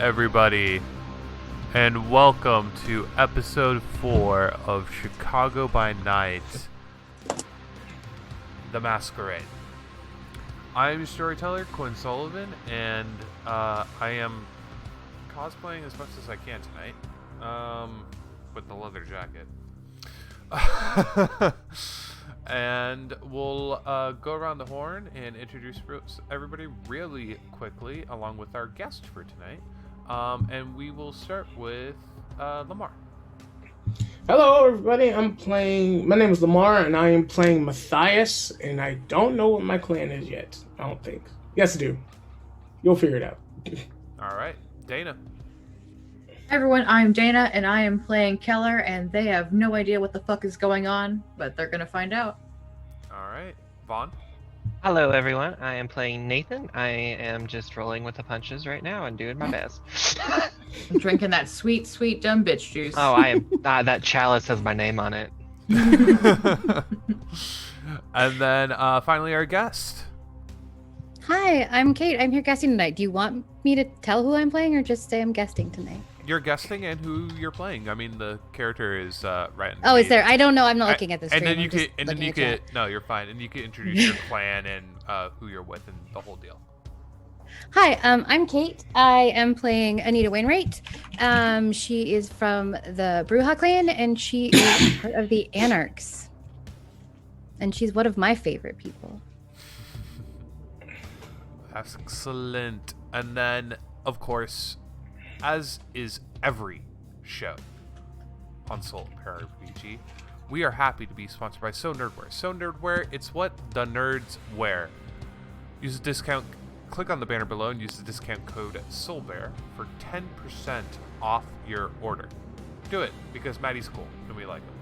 everybody, and welcome to episode 4 of Chicago by Night, the Masquerade. I am your storyteller, Quinn Sullivan, and I am cosplaying as much as I can tonight, with the leather jacket. And we'll go around the horn and introduce everybody really quickly, along with our guest for tonight. And we will start with Lamar. Hello, everybody. My name is Lamar, and I am playing Matthias, and I don't know what my clan is yet. I don't think. Yes, I do. You'll figure it out. All right, Dana. Hi everyone, I'm Dana, and I am playing Keller, and they have no idea what the fuck is going on, but they're gonna find out. All right, Vaughn. Hello everyone, I am playing Nathan. I am just rolling with the punches right now and doing my best. I'm drinking that sweet, sweet dumb bitch juice. Oh, I am. That chalice has my name on it. And then finally our guest. Hi, I'm Kate. I'm here guesting tonight. Do you want me to tell who I'm playing or just say I'm guesting tonight? You're guesting and who you're playing. I mean, the character is right. Oh, it's there. I don't know. I'm not looking at the And screen. then you I'm can, and then you can. No, you're fine. And you can introduce your clan and who you're with and the whole deal. Hi, I'm Kate. I am playing Anita Wainwright. She is from the Bruja clan, and she is part of the Anarachs. And she's one of my favorite people. Excellent. And then, of course, as is every show on Soul Power RPG, we are happy to be sponsored by So Nerdware. So Nerdware, it's what the nerds wear. Use a discount. Click on the banner below and use the discount code SOULBEAR for 10% off your order. Do it because Maddie's cool and we like him.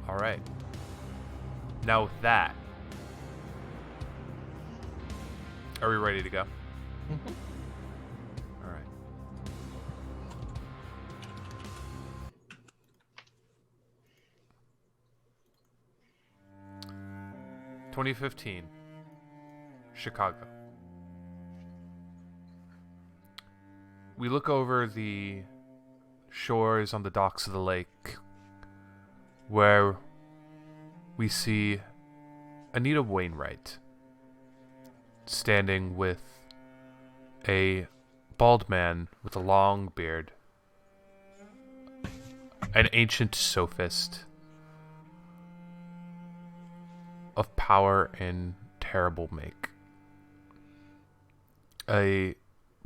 All right. Now with that, are we ready to go? Mhm. All right. (2015) Chicago. We look over the shores on the docks of the lake where we see Anita Wainwright standing with a bald man with a long beard, an ancient sophist of power and terrible make. A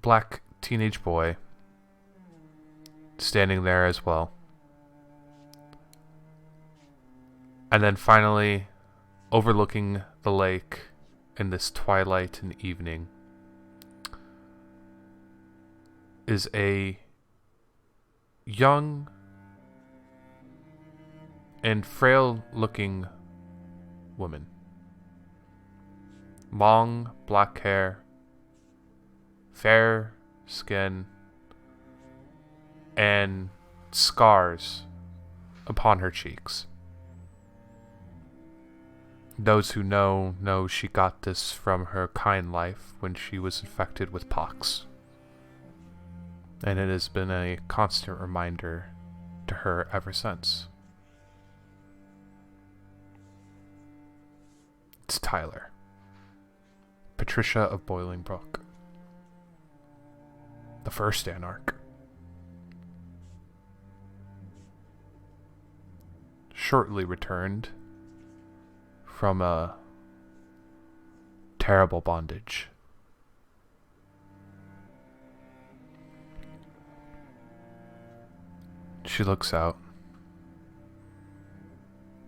black teenage boy standing there as well. And then finally, overlooking the lake in this twilight and evening, is a young and frail-looking woman. Long black hair, fair skin, and scars upon her cheeks. Those who know she got this from her kind life when she was infected with pox. And it has been a constant reminder to her ever since. It's Tyler. Patricia of Bolingbroke. The first Anarch. Shortly returned from a terrible bondage. She looks out.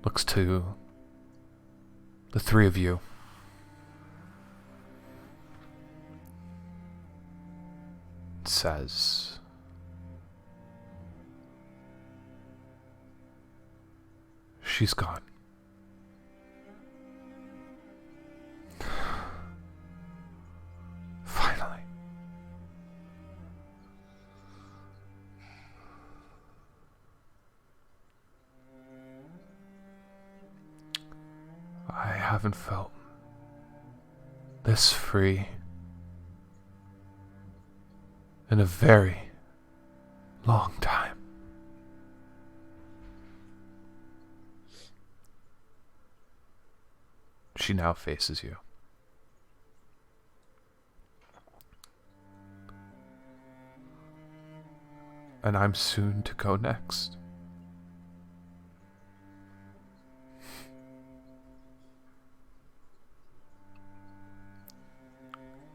Looks to the three of you. Says, she's gone. Finally. I haven't felt this free in a very long time. She now faces you. And I'm soon to go next.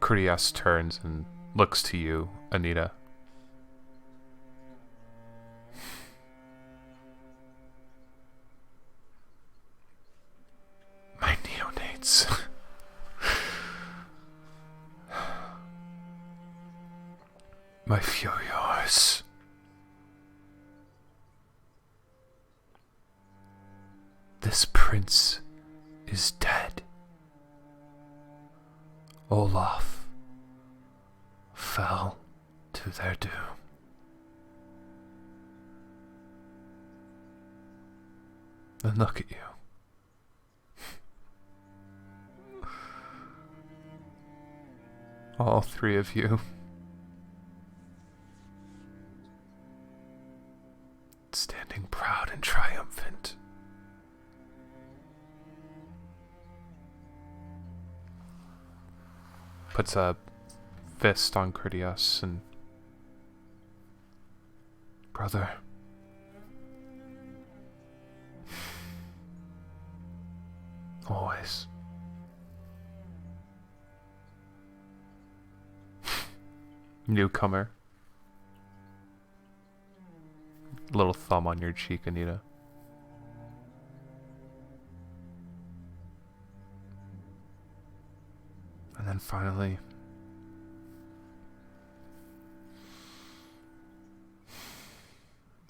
Critias turns and looks to you, Anita. My neonates. My furios. This prince is dead. Olaf fell to their doom. And look at you. All three of you. Standing proud and triumphant. Puts a fist on Critias and... Brother. Always. Newcomer. Little thumb on your cheek, Anita. And then finally,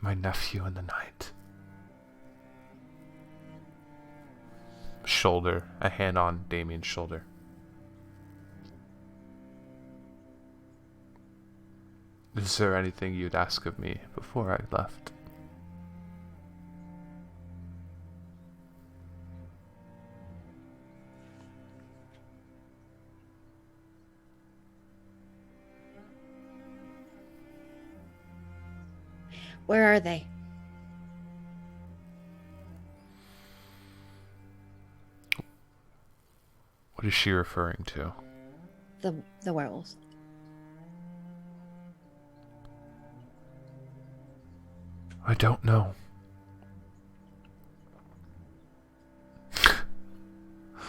my nephew in the night. Shoulder, a hand on Damien's shoulder. Is there anything you'd ask of me before I left? Where are they? What is she referring to? The werewolves. I don't know.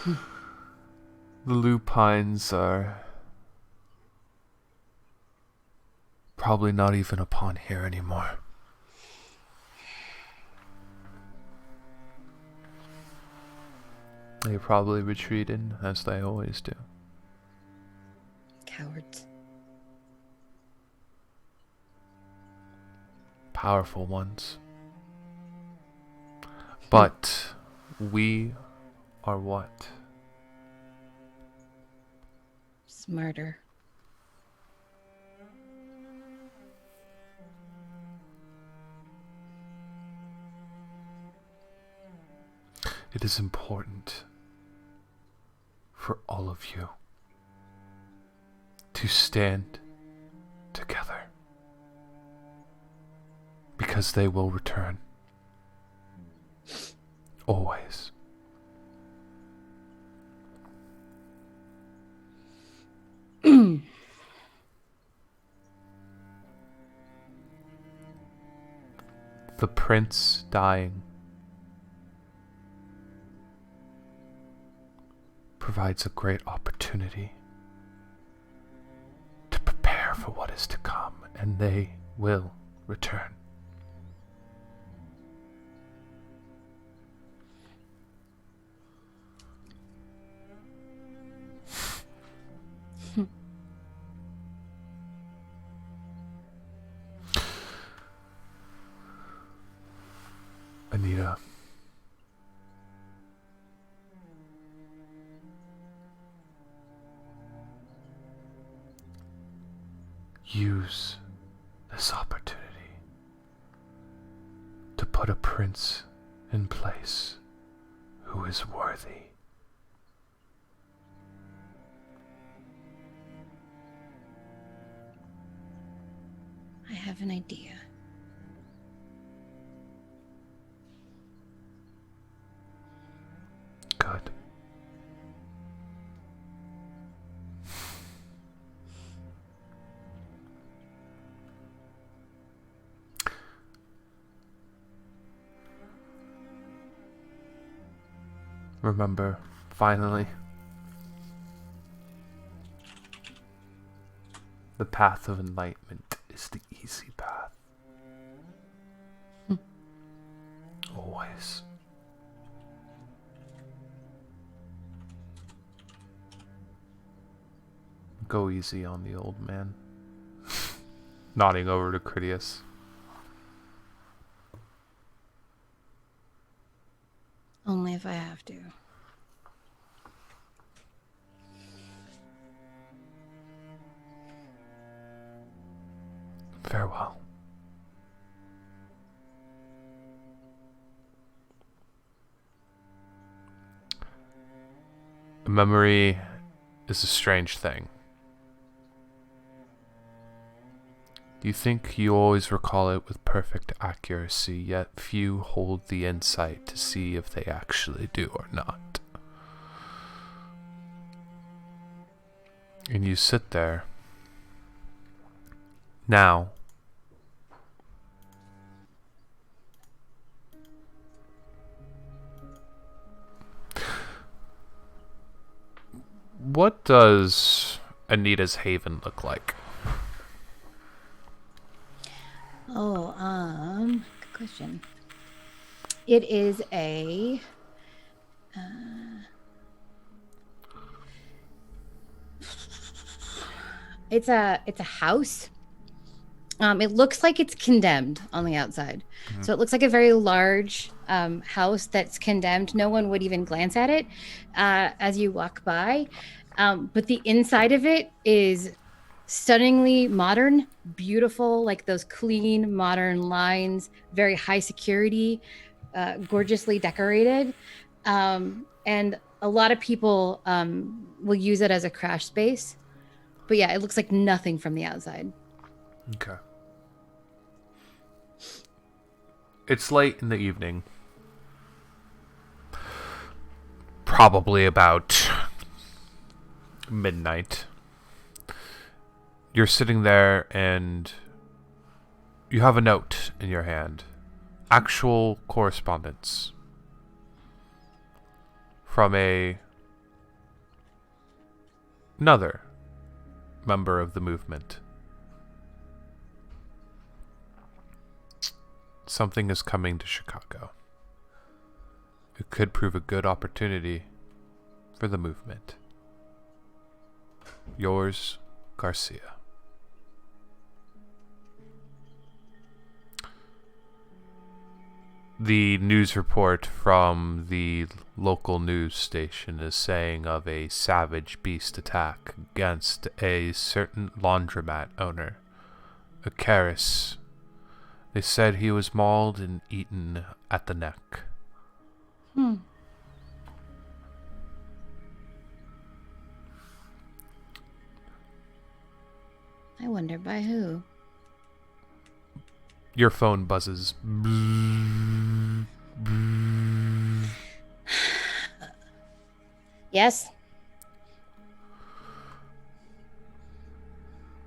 The lupines are probably not even upon here anymore. They probably retreated, as they always do. Cowards. Powerful ones. But we are what? Smarter. It is important for all of you to stand together, because they will return. Always. The prince dying provides a great opportunity to prepare for what is to come, and they will return. Anita, use this opportunity to put a prince in place who is worthy. have an idea. Good. Remember, finally, the path of enlightenment is the easy path. Always. Go easy on the old man. Nodding over to Critias. Only if I have to. Farewell. A memory is a strange thing. You think you always recall it with perfect accuracy, yet few hold the insight to see if they actually do or not. And you sit there, now, what does Anita's Haven look like? Oh, good question. It is a it's a house. It looks like it's condemned on the outside. So it looks like a very large house that's condemned. No one would even glance at it as you walk by. But the inside of it is stunningly modern, beautiful, like those clean, modern lines, very high security, gorgeously decorated. And a lot of people will use it as a crash space. But yeah, it looks like nothing from the outside. Okay. It's late in the evening. Probably about midnight. You're sitting there and you have a note in your hand. Actual correspondence from another member of the movement. Something is coming to Chicago. It could prove a good opportunity for the movement. Yours, Garcia. The news report from the local news station is saying of a savage beast attack against a certain laundromat owner, a Karis. They said he was mauled and eaten at the neck. I wonder by who. Your phone buzzes. Yes?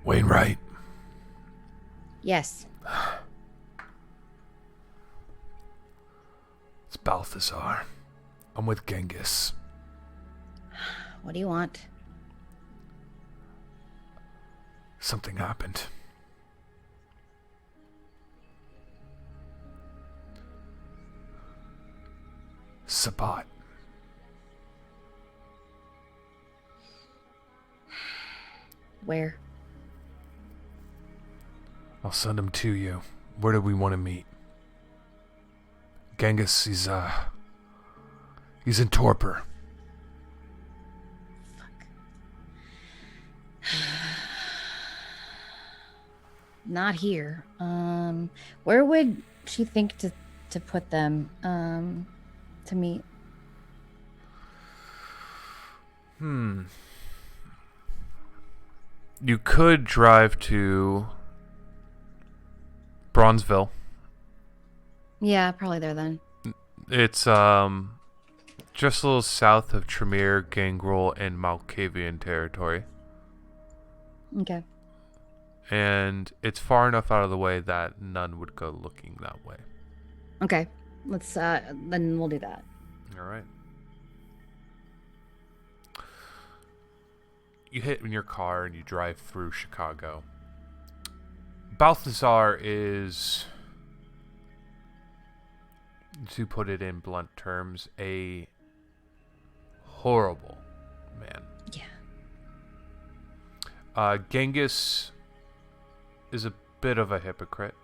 Wainwright. Yes. It's Balthazar. I'm with Genghis. What do you want? Something happened. Sabat. Where? I'll send him to you. Where do we want to meet? Genghis, he's in torpor. Not here. Where would she think to put them to meet? You could drive to Bronzeville. Yeah, probably there then. It's just a little south of Tremere, Gangrel, and Malkavian territory. Okay. And it's far enough out of the way that none would go looking that way. Okay. Let's then we'll do that. All right. You hit in your car and you drive through Chicago. Balthazar is, to put it in blunt terms, a horrible man. Yeah. Genghis is a bit of a hypocrite.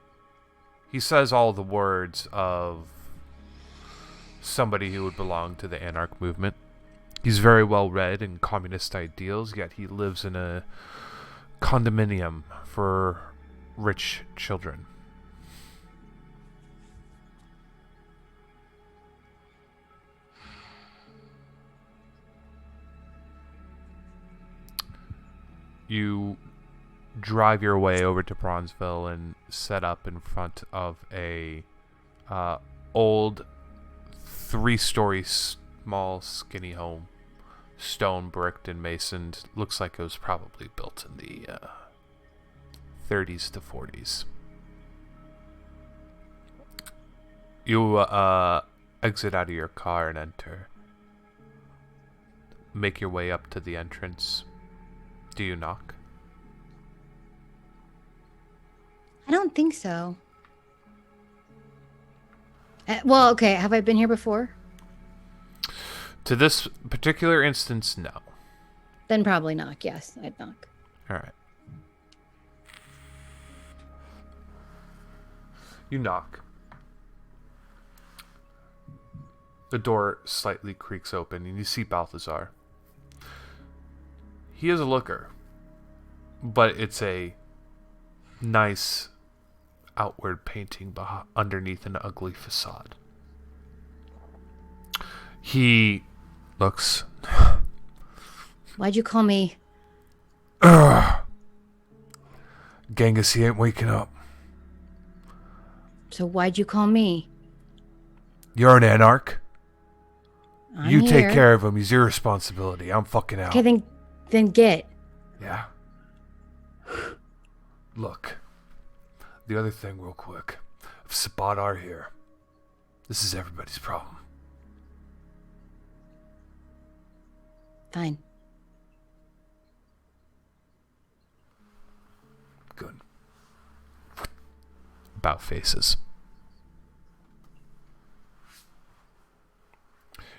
He says all the words of somebody who would belong to the Anarch movement. He's very well read in communist ideals, yet he lives in a condominium for rich children. You drive your way over to Bronzeville and set up in front of a old 3-story small skinny home, stone bricked and masoned. Looks like it was probably built in the 30s to 40s. You exit out of your car and enter. Make your way up to the entrance. Do you knock? I don't think so. Well, okay. Have I been here before? To this particular instance, no. Then probably knock. Yes, I'd knock. All right. You knock. The door slightly creaks open and you see Balthazar. He is a looker, but it's a nice outward painting underneath an ugly facade. He looks... Why'd you call me? Genghis, he ain't waking up. So why'd you call me? You're an Anarch. I'm You here. take care of him. He's your responsibility. I'm fucking out. Okay, then get. Yeah. Look. The other thing real quick. If Sabat are here, this is everybody's problem. Fine. Good. About faces.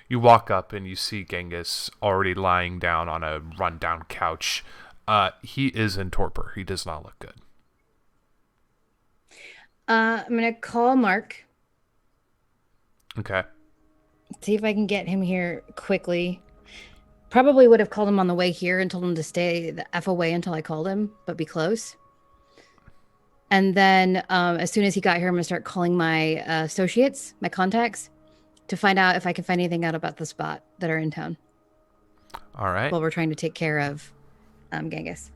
You walk up and you see Genghis already lying down on a rundown couch. He is in torpor. He does not look good. I'm gonna call Mark. Okay. See if I can get him here quickly. Probably would have called him on the way here and told him to stay the F away until I called him, but be close. And then as soon as he got here, I'm gonna start calling my associates, my contacts, to find out if I can find anything out about the spot that are in town. All right. While we're trying to take care of Genghis.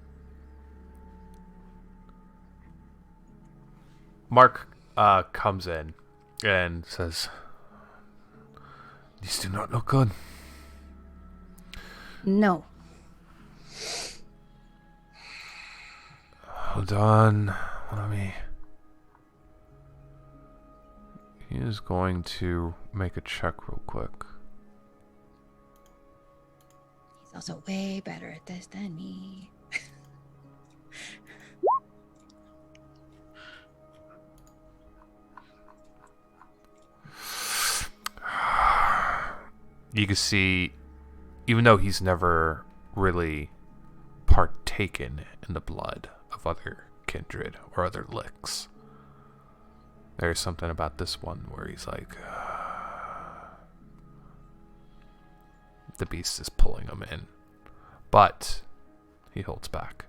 Mark comes in and says, "These do not look good." No. Hold on. Let me... He is going to make a check real quick. He's also way better at this than me. You can see, even though he's never really partaken in the blood of other kindred or other licks, there's something about this one where he's like, the beast is pulling him in. But he holds back.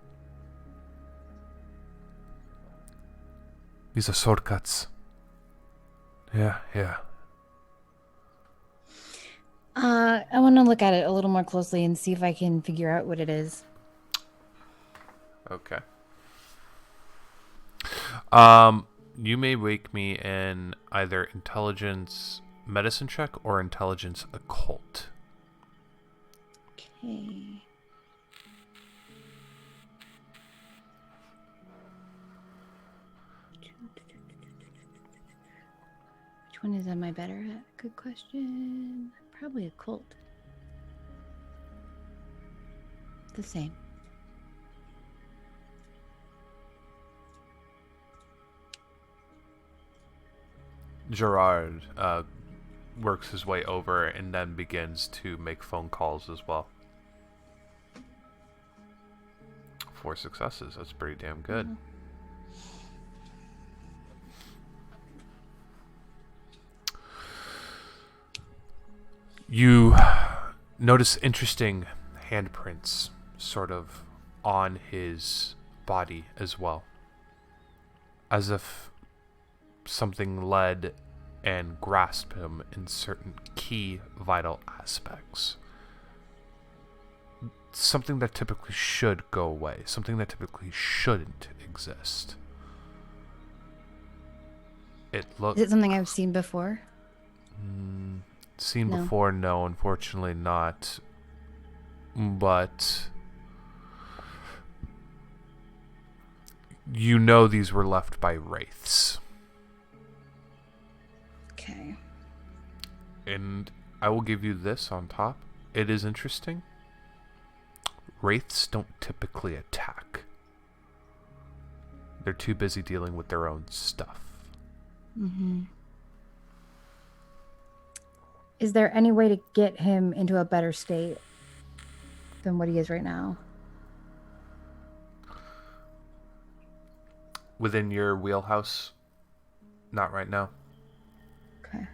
These are shortcuts. Yeah. I want to look at it a little more closely and see if I can figure out what it is. Okay. You may wake me in either intelligence medicine check or intelligence occult. Okay. Which one am I better at? Good question. Probably occult. The same. Gerard works his way over and then begins to make phone calls as well. 4 successes. That's pretty damn good. Mhm. You notice interesting handprints sort of on his body as well. As if something led and grasped him in certain key vital aspects. Something that typically should go away. Something that typically shouldn't exist. It looks... Is it something I've seen before? Seen No. before? No, unfortunately not. But you know these were left by wraiths. Okay. And I will give you this on top. It is interesting. Wraiths don't typically attack. They're too busy dealing with their own stuff. Mm-hmm. Is there any way to get him into a better state than what he is right now? Within your wheelhouse? Not right now. Okay.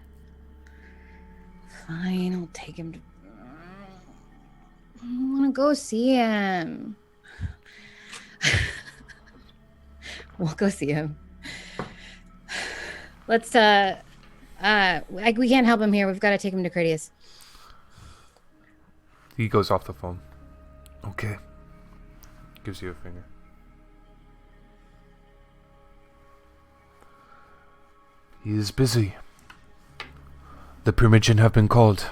Fine, I'll take him to... I want to go see him. We'll go see him. Let's, we can't help him here. We've got to take him to Critias. He goes off the phone. Okay. Gives you a finger. He is busy. The Primogen have been called.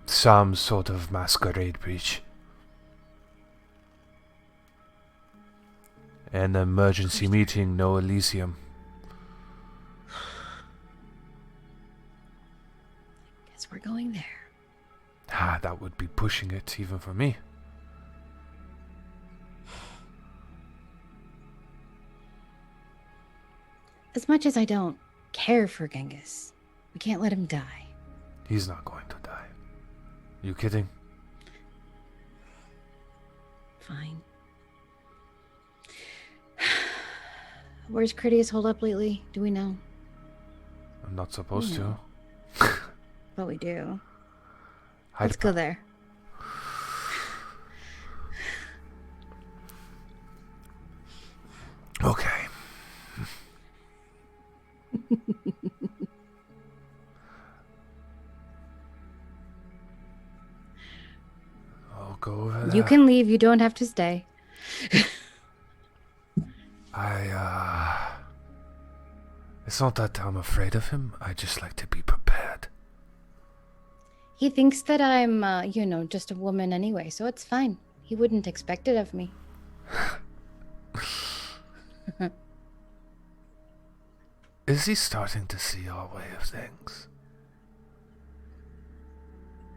Some sort of masquerade breach. An emergency meeting, no Elysium. Guess we're going there. That would be pushing it even for me. As much as I don't care for Genghis, we can't let him die. He's not going to die. You kidding? Fine. Where's Critias hold up lately? Do we know? I'm not supposed No. to. But we do. I'd Let's go there. Okay. I'll go over there. You can leave. You don't have to stay. It's not that I'm afraid of him. I just like to be prepared. He thinks that I'm, just a woman anyway, so it's fine. He wouldn't expect it of me. Is he starting to see our way of things?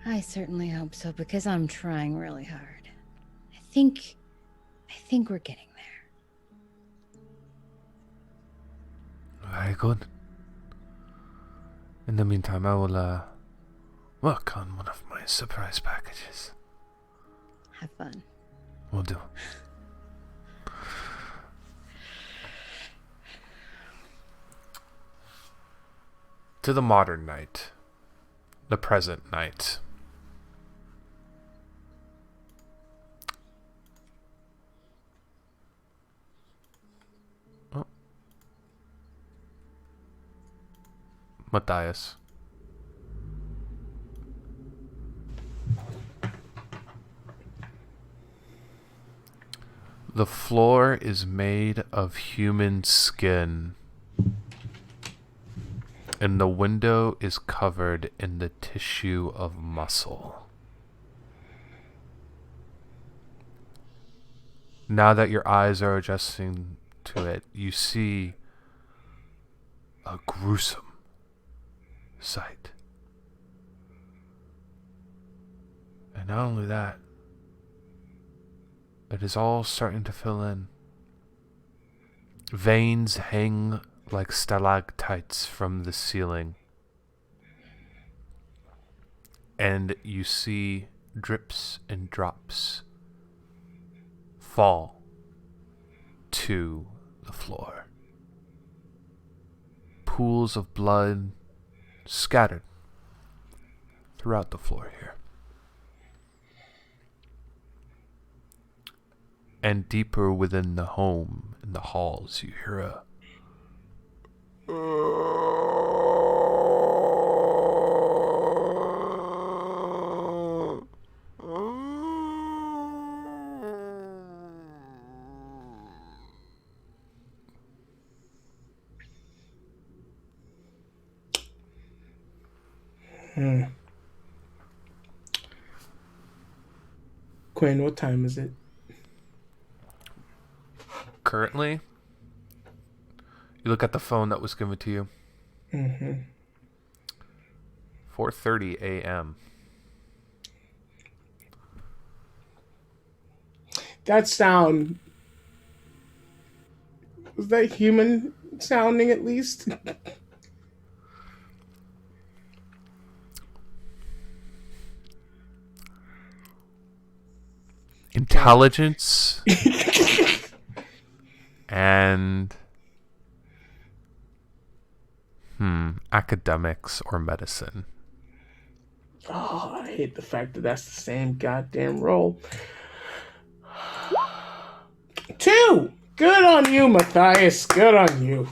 I certainly hope so, because I'm trying really hard. I think we're getting there. Very good. In the meantime, I will work on one of my surprise packages. Have fun. Will do. To the modern night. The present night. Oh. Matthias. The floor is made of human skin. and the window is covered in the tissue of muscle. Now that your eyes are adjusting to it, you see a gruesome sight. And not only that, it is all starting to fill in. Veins hang like stalactites from the ceiling. And you see drips and drops fall to the floor. Pools of blood scattered throughout the floor here. And deeper within the home, in the halls, you hear a Quinn, what time is it? currently, you look at the phone that was given to you. 4:30 a.m. That sound, was that human sounding at least? Intelligence and academics or medicine. Oh, I hate the fact that that's the same goddamn roll. 2! Good on you, Matthias. Good on you.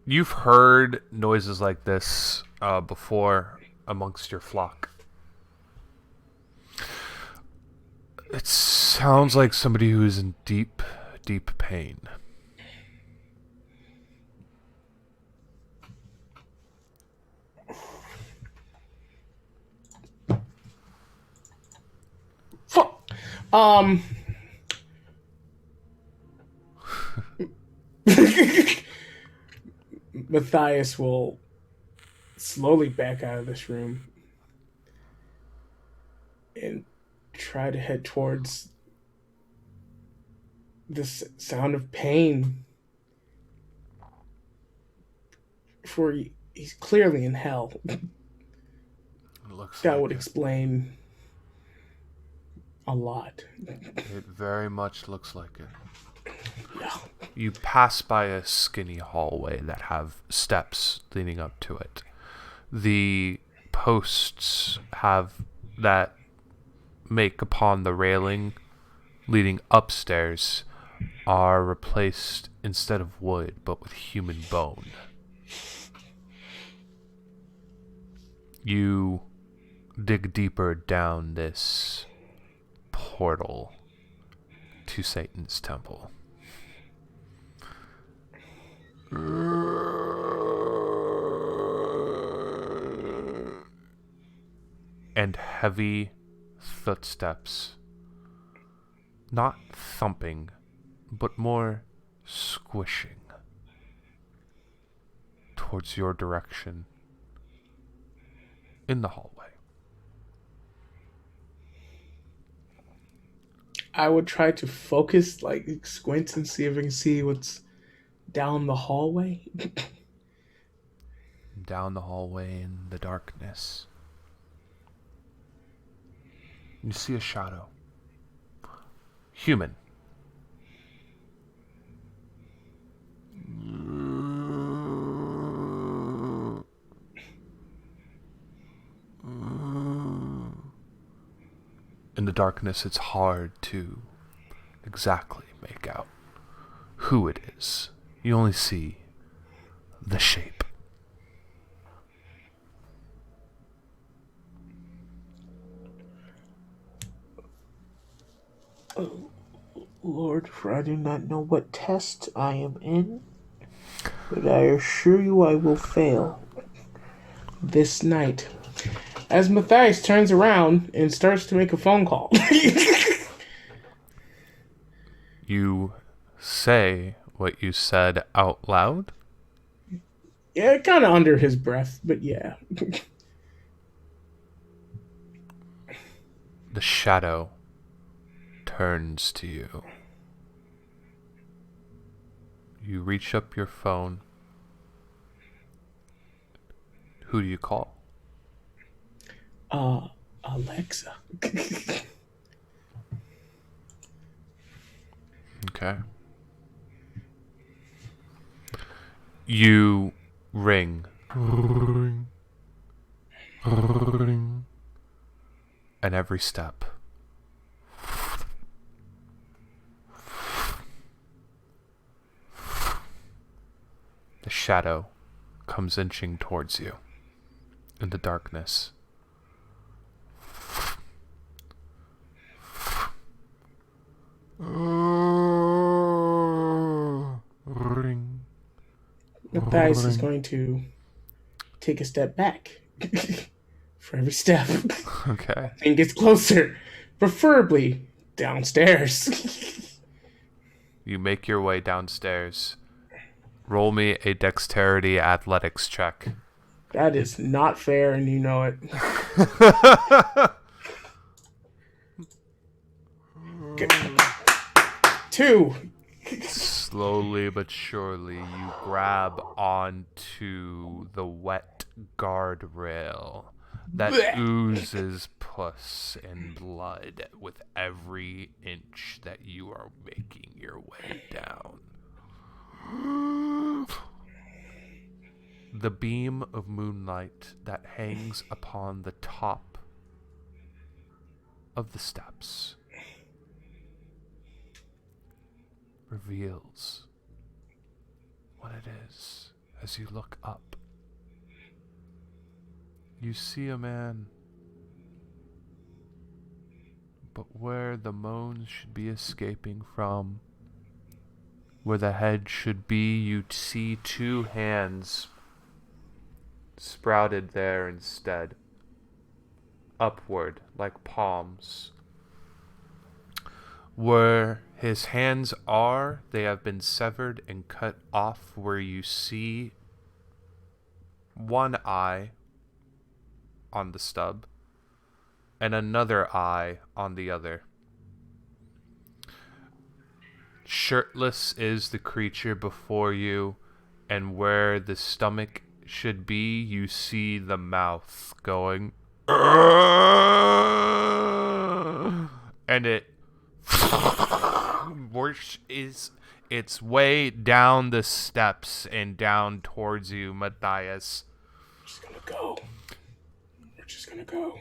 You've heard noises like this before amongst your flock. It sounds like somebody who is in deep, deep pain. Matthias will slowly back out of this room and try to head towards this sound of pain. For he's clearly in hell. It looks That like would it. explain a lot. It very much looks like it. Yeah. You pass by a skinny hallway that have steps leading up to it. The posts that make upon the railing leading upstairs are replaced instead of wood but with human bone. You dig deeper down this portal to Satan's temple. And heavy footsteps, not thumping, but more squishing towards your direction in the hallway. I would try to focus, like squint and see if I can see what's down the hallway. Down the hallway in the darkness, you see a shadow. Human. In the darkness, it's hard to exactly make out who it is. You only see the shape. Lord, for I do not know what test I am in, but I assure you I will fail. this night. As Matthias turns around and starts to make a phone call. You say what you said out loud? Yeah, kind of under his breath, but yeah. The shadow turns to you. You reach up your phone. Who do you call? Alexa. Okay. You ring. Ring. Ring. And every step. The shadow comes inching towards you in the darkness. Ring. Matthias is going to take a step back for every step. Okay. And gets closer, preferably downstairs. You make your way downstairs. Roll me a dexterity athletics check. That is not fair, and you know it. 2. Slowly but surely, you grab onto the wet guardrail that oozes pus and blood with every inch that you are making your way down. The beam of moonlight that hangs upon the top of the steps reveals what it is. As you look up, you see a man, but where the moans should be escaping from, where the head should be, you see 2 hands sprouted there instead, upward like palms. Where his hands are, they have been severed and cut off, where you see one eye on the stub and another eye on the other. Shirtless is the creature before you, and where the stomach should be, you see the mouth going, and it is its way down the steps and down towards you, Matthias. We're just gonna go.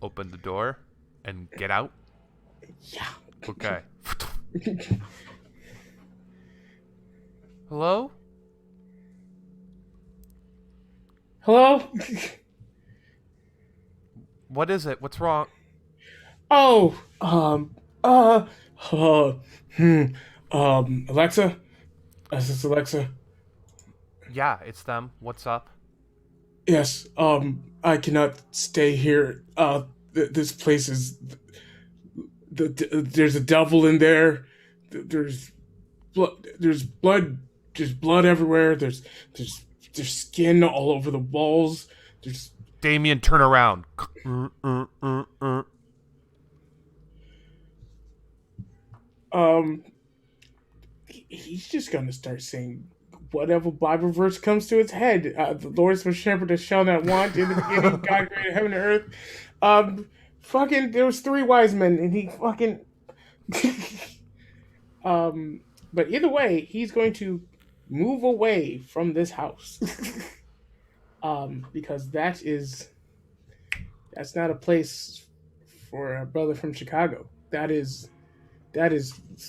Open the door and get out. Yeah. Okay. Hello? Hello? What is it? What's wrong? Oh, Alexa? Is this Alexa? Yeah, it's them. What's up? Yes, I cannot stay here. This place is... there's a devil in there. There's blood, just blood everywhere. There's skin all over the walls. Damien, turn around. He's just gonna start saying whatever Bible verse comes to his head. The Lord is my shepherd, I shall not want. In the beginning, God created heaven and earth. Fucking, there was 3 wise men, and he fucking... But either way, he's going to move away from this house. Because that's not a place for a brother from Chicago. That is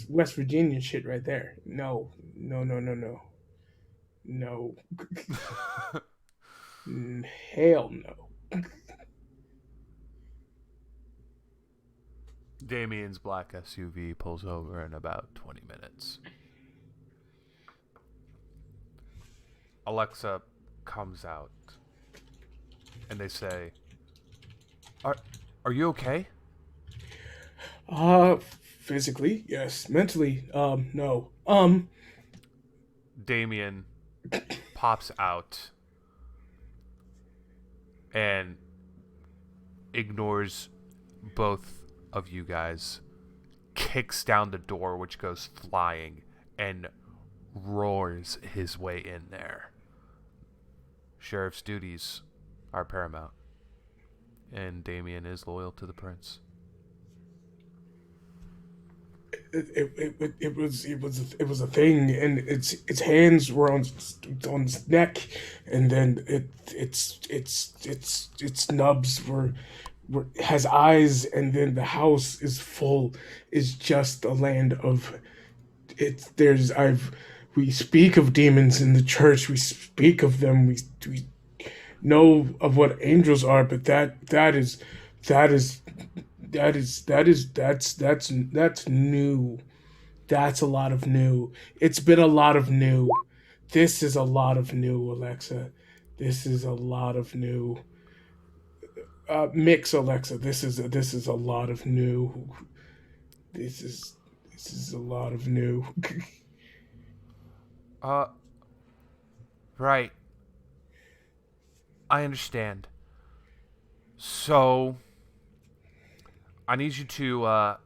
West Virginia shit right there. No. Hell no. Damien's black SUV pulls over in about 20 minutes. Alexa comes out, and they say, "Are you okay?" Physically, yes. Mentally, no. Damien pops out and ignores both of you guys, kicks down the door, which goes flying, and roars his way in there. Sheriff's duties are paramount, and Damien is loyal to the prince. It was a thing, and its hands were on its neck, and then its nubs were has eyes, and then the house is just a land of it. We speak of demons in the church. We speak of them. We know of what angels are, but that's new. That's a lot of new. It's been a lot of new. This is a lot of new, Alexa. This is a lot of new. Mix, Alexa. This is a lot of new. This is a lot of new. Right. I understand. So, I need you to,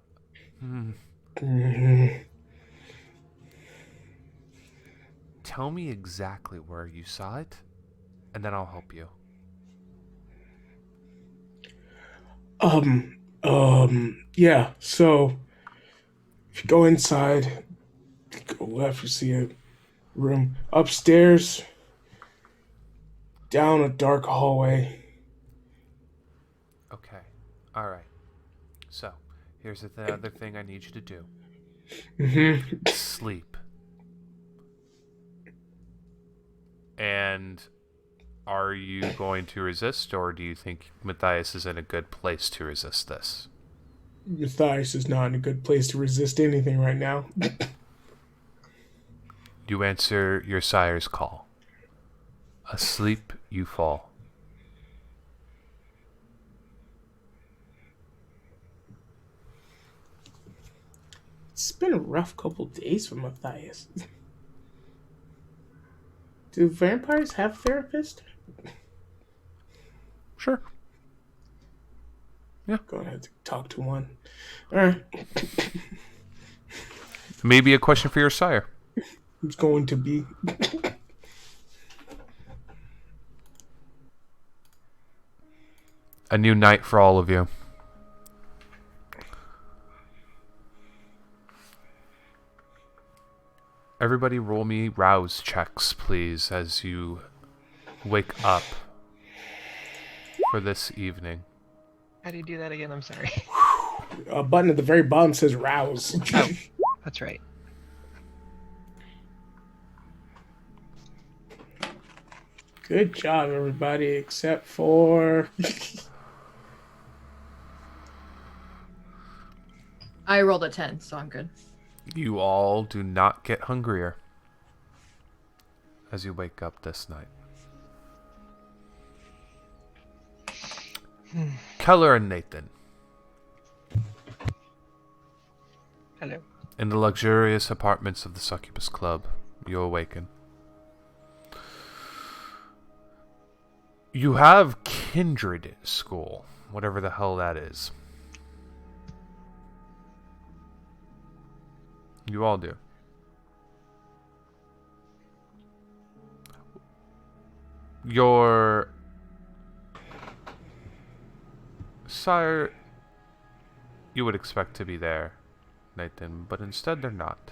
tell me exactly where you saw it, and then I'll help you. Yeah. So, if you go inside, go left, you see a room upstairs, down a dark hallway. Okay. All right. So, here's the other thing I need you to do. Mm-hmm. Sleep. And are you going to resist, or do you think Matthias is in a good place to resist this? Matthias is not in a good place to resist anything right now. You answer your sire's call. Asleep you fall. It's been a rough couple days for Matthias. Do vampires have therapists? Sure. Yeah. Gonna have to talk to one. Alright. Maybe a question for your sire. Who's going to be? A new night for all of you. Everybody roll me rouse checks, please, as you wake up for this evening. How do you do that again? I'm sorry. A button at the very bottom says rouse. Oh, that's right. Good job, everybody, except for... I rolled a 10, so I'm good. You all do not get hungrier as you wake up this night. Keller and Nathan. Hello. In the luxurious apartments of the Succubus Club, you awaken. You have kindred school, whatever the hell that is. You all do. Your sire, you would expect to be there, Nathan, but instead they're not.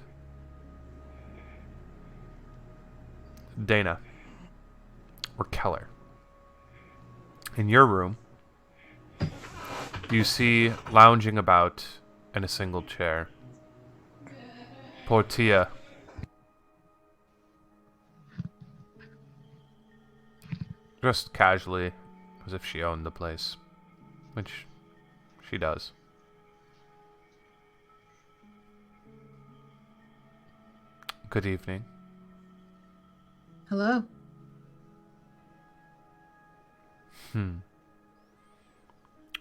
Dana, or Keller. In your room, you see lounging about in a single chair Portia. Dressed casually, as if she owned the place. Which she does. Good evening. Hello.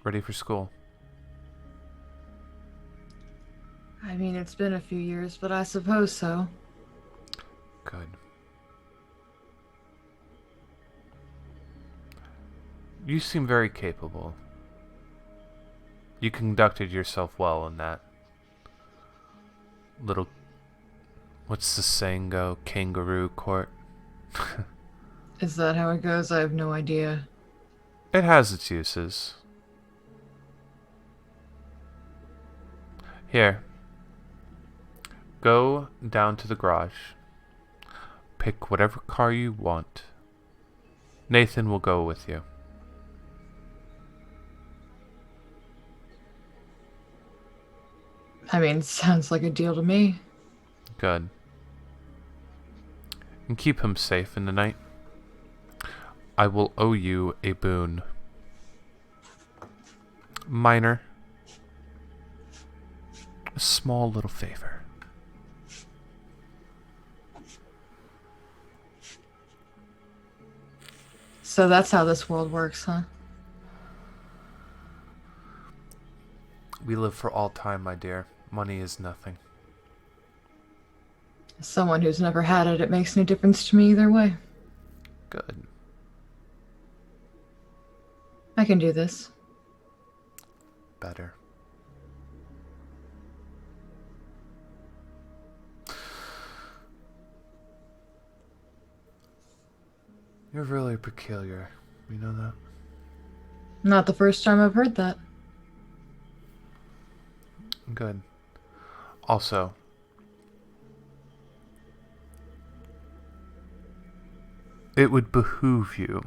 Ready for school? I mean, it's been a few years, but I suppose so. Good. You seem very capable. You conducted yourself well in that little, what's the saying go, kangaroo court? Is that how it goes? I have no idea. It has its uses. Here. Go down to the garage. Pick whatever car you want. Nathan will go with you. I mean, sounds like a deal to me. Good. And keep him safe in the night. I will owe you a boon. Minor. A small little favor. So that's how this world works, huh? We live for all time, my dear. Money is nothing. As someone who's never had it, it makes no difference to me either way. Good. I can do this. Better. You're really peculiar. You know that? Not the first time I've heard that. Good. Also, it would behoove you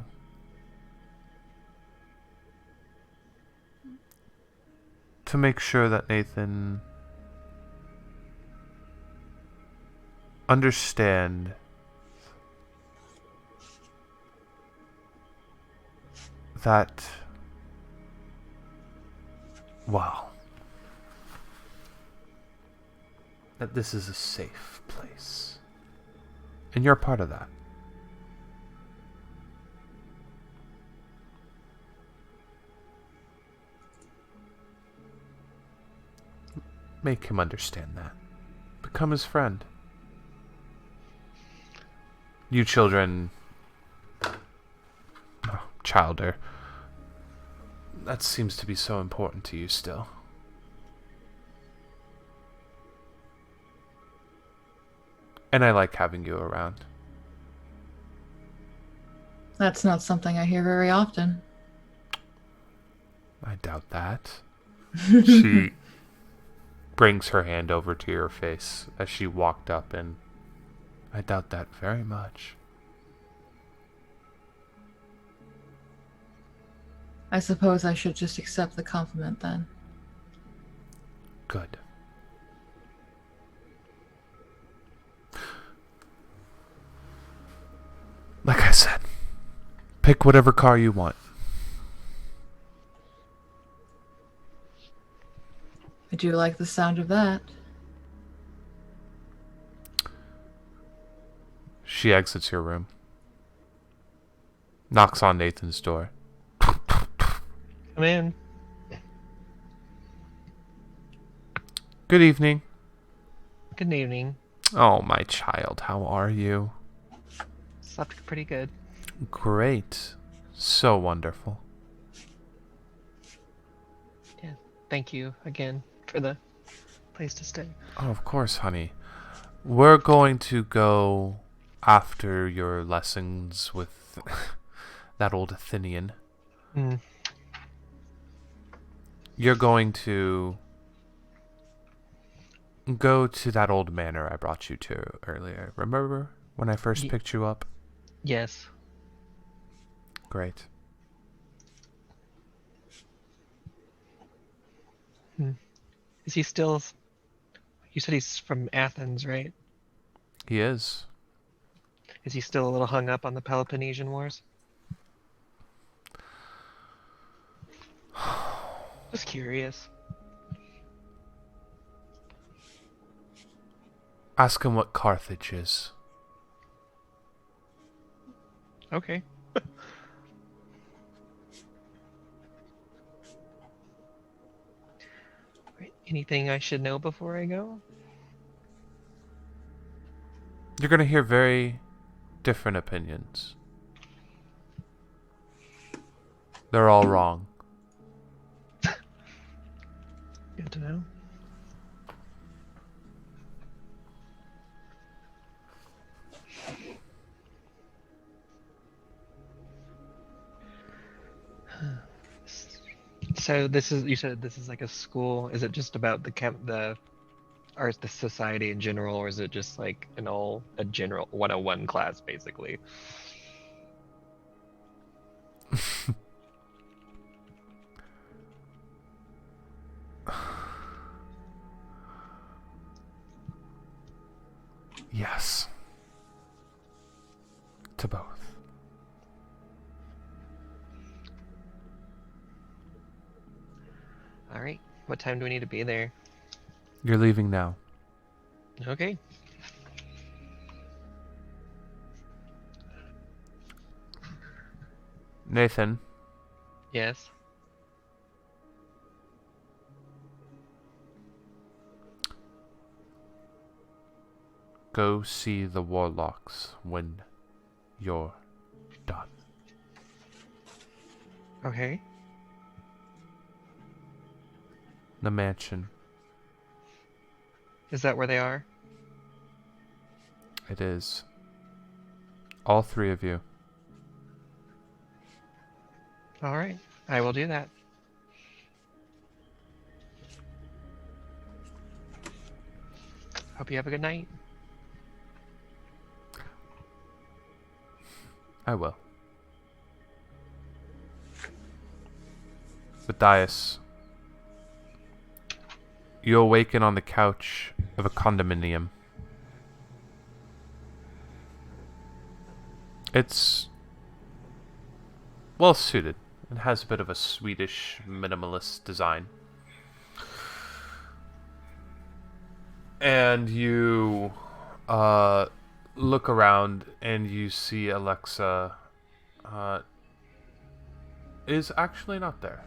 to make sure that Nathan understand that, well, that this is a safe place. And you're a part of that. Make him understand that. Become his friend. You children... Oh, childer. That seems to be so important to you still. And I like having you around. That's not something I hear very often. I doubt that. She brings her hand over to your face as she walked up, and I doubt that very much. I suppose I should just accept the compliment then. Good. Like I said, pick whatever car you want. I do like the sound of that. She exits your room. Knocks on Nathan's door. Come in. Good evening. Good evening. Oh, my child, how are you? Slept pretty good. Great. So wonderful. Yeah. Thank you again for the place to stay. Oh, of course, honey. We're going to go after your lessons with that old Athenian. Mm. You're going to go to that old manor I brought you to earlier. Remember when I first picked you up? Yes. Great. Is he still... You said he's from Athens, right? He is. Is he still a little hung up on the Peloponnesian Wars? Just curious. Ask him what Carthage is. Anything I should know before I go? You're going to hear very different opinions. They're all wrong. Good to know. So this is, you said this is like a school. Is it just about or is the society in general, or is it just like a general 101 class basically? Yes. To both. All right. What time do we need to be there? You're leaving now. Okay. Nathan, Yes. go see the warlocks when you're done. Okay. The mansion. Is that where they are? It is. All three of you. All right. I will do that. Hope you have a good night. I will. Matthias, you awaken on the couch of a condominium. It's well suited. It has a bit of a Swedish minimalist design. And you look around and you see Alexa is actually not there.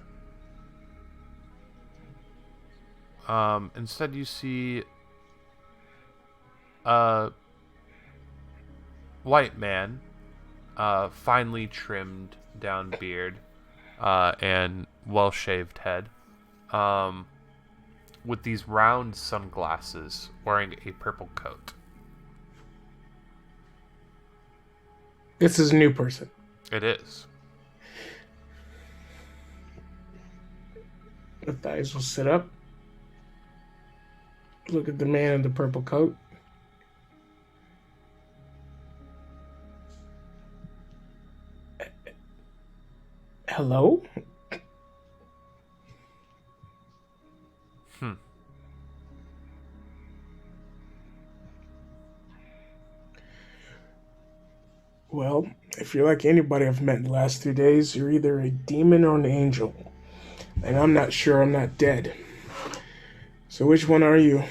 Instead you see a white man, finely trimmed down beard, and well-shaved head, with these round sunglasses, wearing a purple coat. This is a new person. It is. Matthias will sit up, look at the man in the purple coat. Hello? Well, if you're like anybody I've met in the last 3 days, you're either a demon or an angel. And I'm not sure I'm not dead. So which one are you?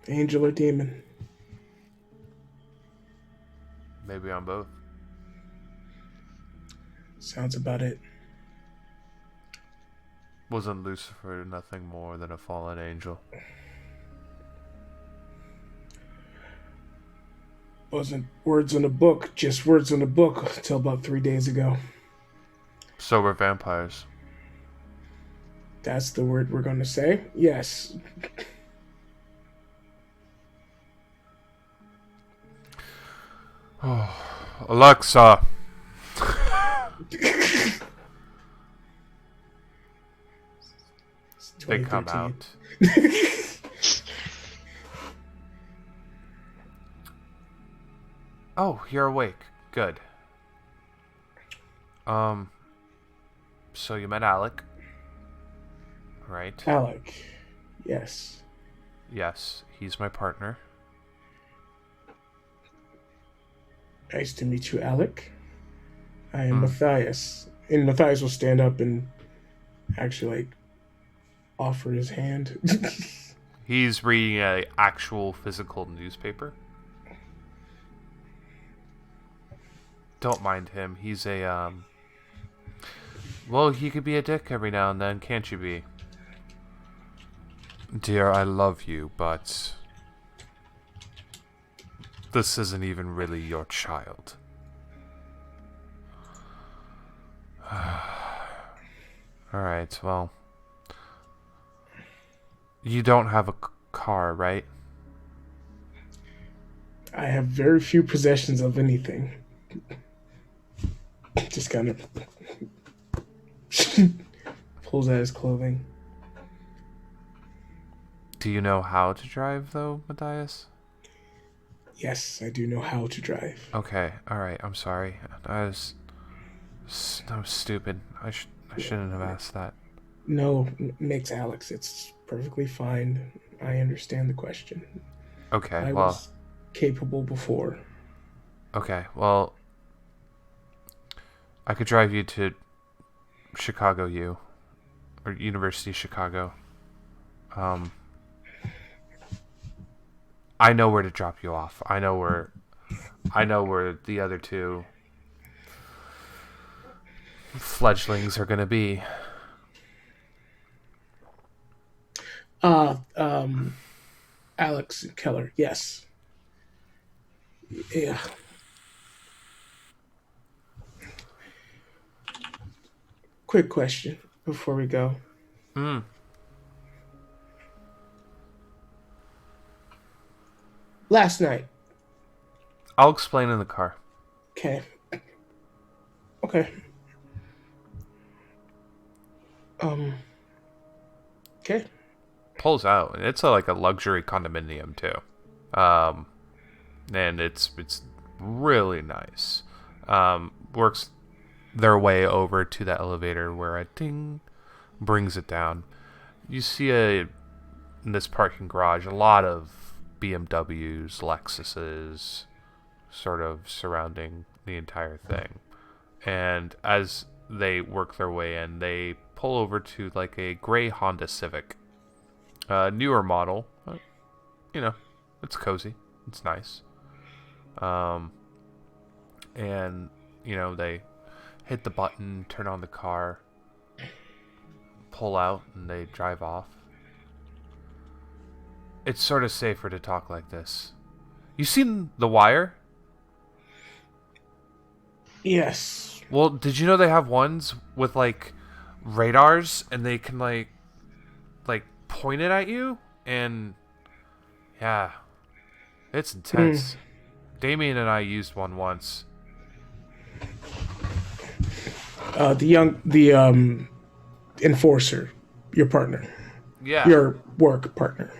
Angel or demon? Maybe on both. Sounds about it. Wasn't Lucifer nothing more than a fallen angel? Wasn't words in a book, just words in a book until about 3 days ago. So were vampires. That's the word we're going to say? Yes. Alexa! They come 2013. out. Oh, you're awake. Good. So you met Alec, right? Alec. Yes. Yes, he's my partner. Nice to meet you, Alec. I am Matthias. And Matthias will stand up and actually, like, offer his hand. He's reading a actual physical newspaper. Don't mind him. He's a, well, he could be a dick every now and then, can't you be? Dear, I love you, but this isn't even really your child. Alright, well. You don't have a car, right? I have very few possessions of anything. Just kind of pulls out his clothing. Do you know how to drive, though, Matthias? Yes, I do know how to drive. Okay, alright, I'm sorry. I was stupid. I shouldn't have asked that. No, makes Alex. It's perfectly fine. I understand the question. Okay, I well... was capable before. Okay, well... I could drive you to Chicago U. Or University of Chicago. I know where to drop you off. I know where the other two fledglings are gonna be. Alex Keller, yes. Yeah. Quick question before we go. Last night. I'll explain in the car. Okay. Okay. Okay. Pulls out, and it's like a luxury condominium too, and it's really nice. Works their way over to the elevator where a ding brings it down. You see in this parking garage a lot of BMWs, Lexuses, sort of surrounding the entire thing. And as they work their way in, they pull over to like a gray Honda Civic. Newer model. You know, it's cozy. It's nice. And, you know, they hit the button, turn on the car, pull out, and they drive off. It's sort of safer to talk like this. You seen The Wire? Yes. Well, did you know they have ones with, like, radars, and they can, like point it at you? And, yeah, it's intense. Damien and I used one once. The enforcer, your partner. Yeah. Your work partner.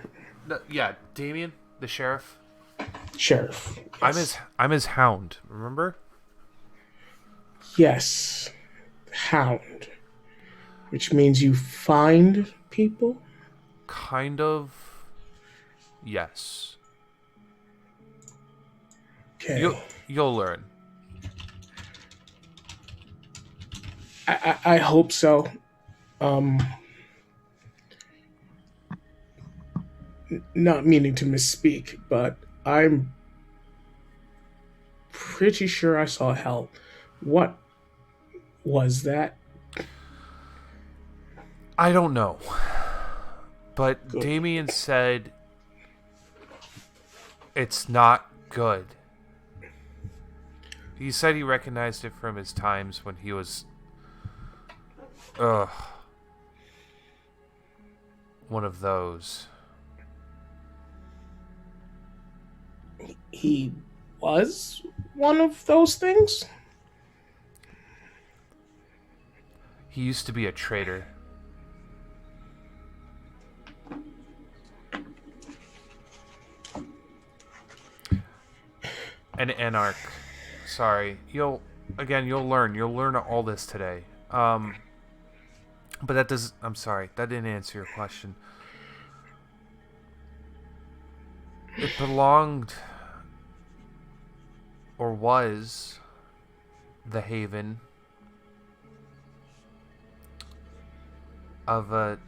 Yeah, Damien, the sheriff. Sheriff. Yes. I'm his hound, remember? Yes. Hound. Which means you find people? Kind of. Yes. Okay. You'll learn. I hope so. Not meaning to misspeak, but I'm pretty sure I saw hell. What was that? I don't know. But Good. Damien said it's not good. He said he recognized it from his times when he was one of those. He was one of those things? He used to be a traitor. An anarch. Sorry. You'll learn. You'll learn all this today. But I'm sorry. That didn't answer your question. It belonged or was the haven of a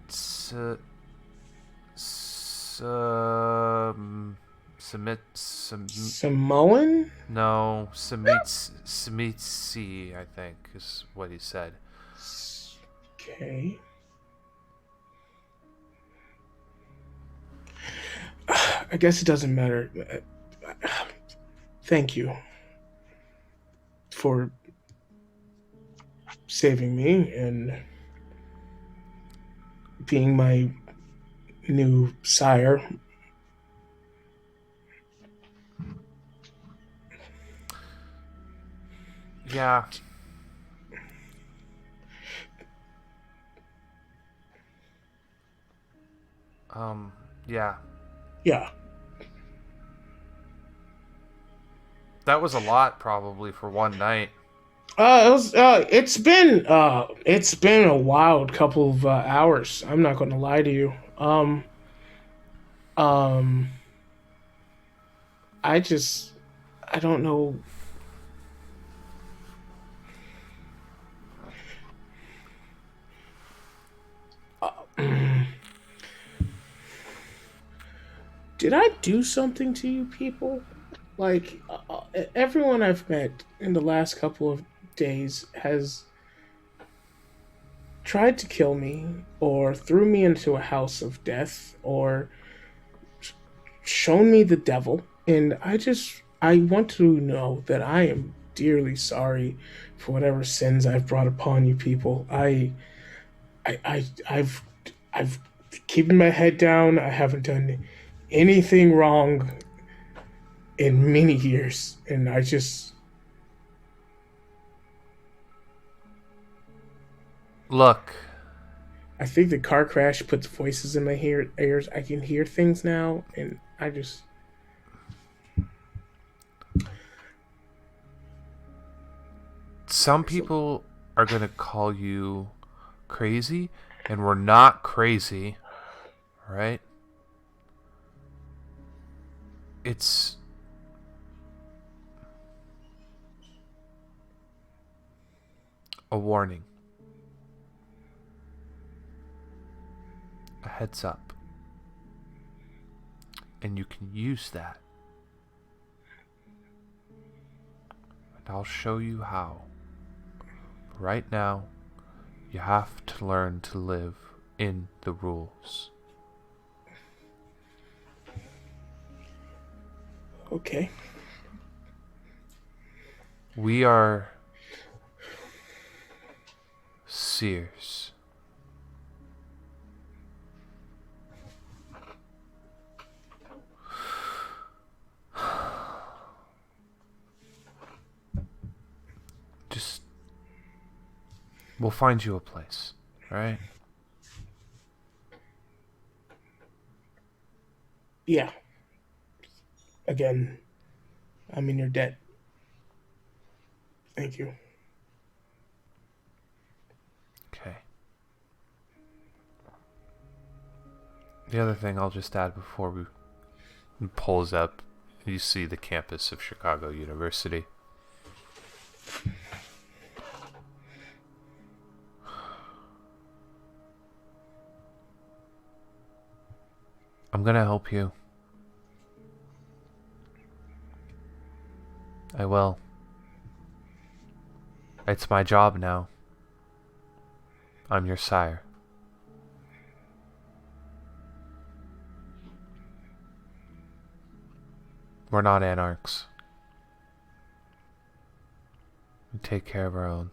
Samoan? No, Samitsi, I think, is what he said. Okay. I guess it doesn't matter. Thank you for saving me and being my new sire. Yeah. Yeah. Yeah. That was a lot, probably, for one night. It's been a wild couple of hours. I'm not going to lie to you. Um, I just, I don't know. Did I do something to you people? Like, everyone I've met in the last couple of days has tried to kill me, or threw me into a house of death, or shown me the devil. And I want to know that I am dearly sorry for whatever sins I've brought upon you people. I've keeping my head down. I haven't done anything wrong in many years, and Look, I think the car crash puts voices in my ears. I can hear things now, and some people are going to call you crazy, and we're not crazy, right? It's a warning. A heads up. And you can use that. And I'll show you how. Right now, you have to learn to live in the rules. okay. We are seers. Just, we'll find you a place, alright? Yeah. Again, I'm in your debt. Thank you. Okay. The other thing I'll just add before we pulls up, you see the campus of Chicago University. I'm gonna help you. I will. It's my job now. I'm your sire. We're not anarchs. We take care of our own.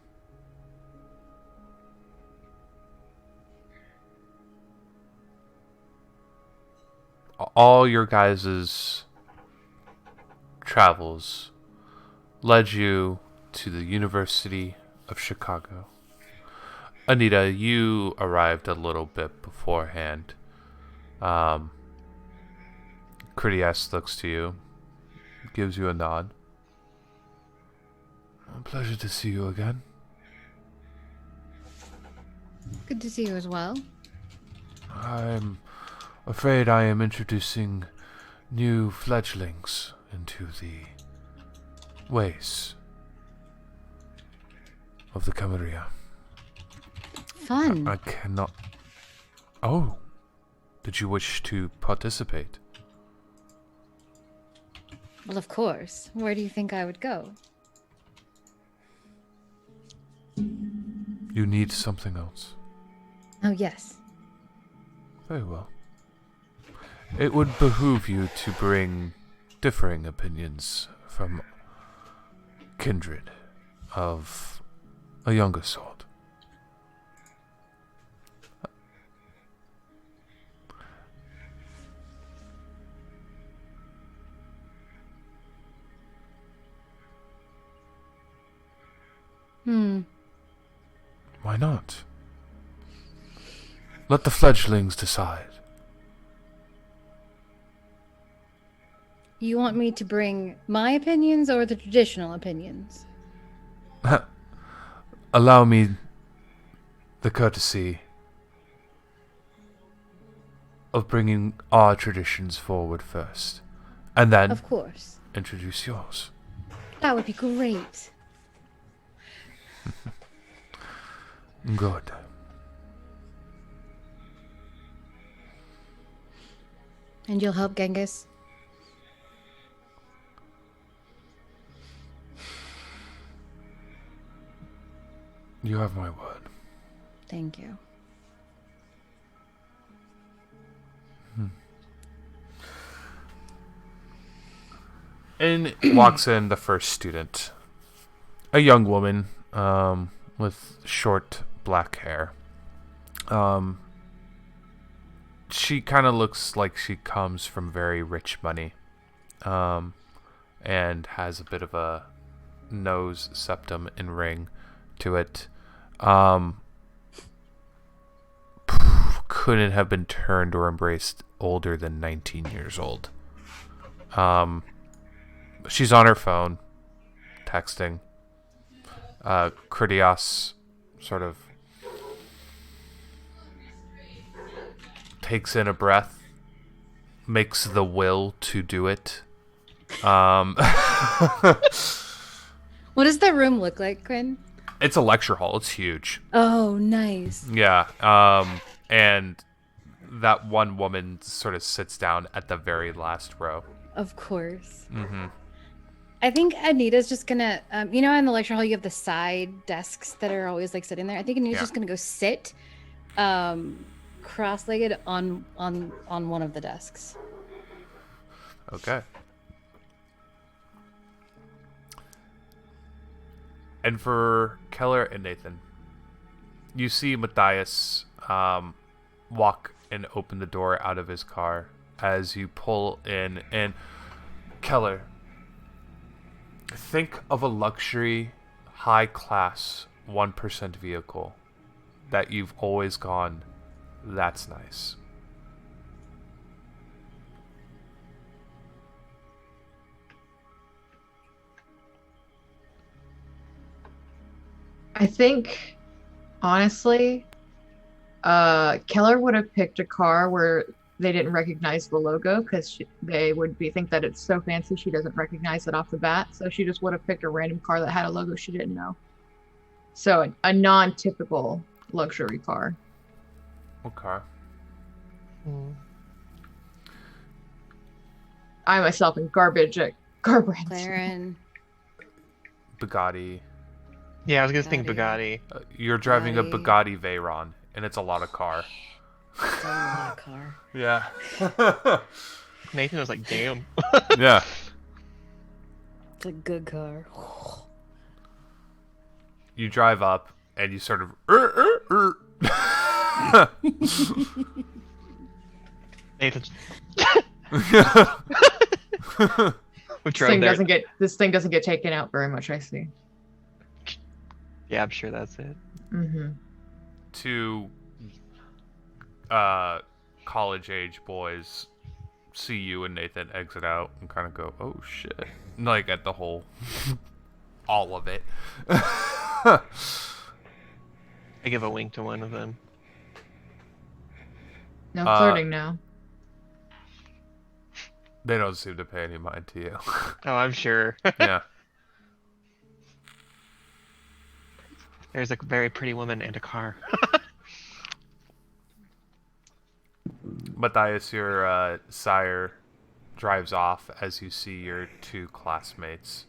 All your guys' travels led you to the University of Chicago. Anita, you arrived a little bit beforehand. Critias looks to you, gives you a nod. A pleasure to see you again. Good to see you as well. I'm afraid I am introducing new fledglings into the ways of the Camarilla. Fun. I cannot... Oh, did you wish to participate? Well, of course. Where do you think I would go? You need something else. Oh, yes. Very well. it would behoove you to bring differing opinions from kindred of a younger sort. Why not? Let the fledglings decide. You want me to bring my opinions or the traditional opinions? Allow me the courtesy of bringing our traditions forward first, and then Of course. introduce yours. That would be great. Good. And you'll help Genghis? You have my word. Thank you. In walks in the first student, a young woman with short black hair. She kind of looks like she comes from very rich money, and has a bit of a nose, septum, and ring to it. Couldn't have been turned or embraced older than 19 years old. She's on her phone, texting. Critias sort of takes in a breath, makes the will to do it. What does that room look like, Quinn? It's a lecture hall. It's huge. Oh, nice. Yeah. And that one woman sort of sits down at the very last row. Of course. Mm-hmm. I think Anita's just gonna, you know, in the lecture hall you have the side desks that are always like sitting there. I think Anita's just gonna go sit, cross-legged on one of the desks. Okay. And for Keller and Nathan, you see Matthias walk and open the door out of his car as you pull in. And Keller, think of a luxury, high-class 1% vehicle that you've always gone, that's nice. I think, honestly, Keller would have picked a car where they didn't recognize the logo because they would think that it's so fancy she doesn't recognize it off the bat. So she just would have picked a random car that had a logo she didn't know. So a non-typical luxury car. Okay. I myself am garbage at car brands. Claren. Bugatti. Yeah, I was gonna think Bugatti. You're driving a Bugatti. Bugatti Veyron, and it's a lot of car. It's a lot of car. Yeah. Nathan was like, damn. Yeah. It's a good car. You drive up, and you sort of... Nathan's. This thing doesn't get taken out very much, I see. Yeah, I'm sure that's it. Mm-hmm. Two college-age boys see you and Nathan exit out and kind of go, oh shit. Like, at the whole... all of it. I give a wink to one of them. No flirting now. They don't seem to pay any mind to you. Oh, I'm sure. Yeah. There's a very pretty woman and a car. Matthias, your sire, drives off as you see your two classmates,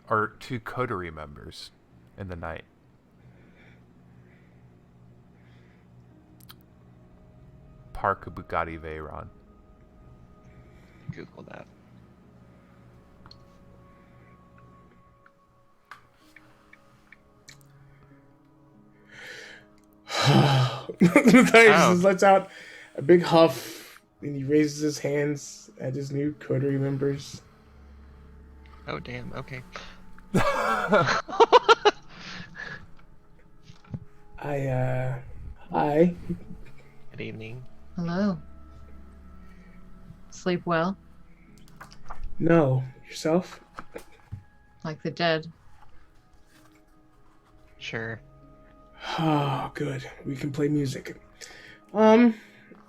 or two coterie members, in the night. park a Bugatti Veyron? Google that. Matthias Oh. just lets out a big huff, and he raises his hands at his new coterie members. Oh damn. Okay. Hi. Good evening. Hello. Sleep well, No, yourself? like the dead. Sure. Oh, good. We can play music.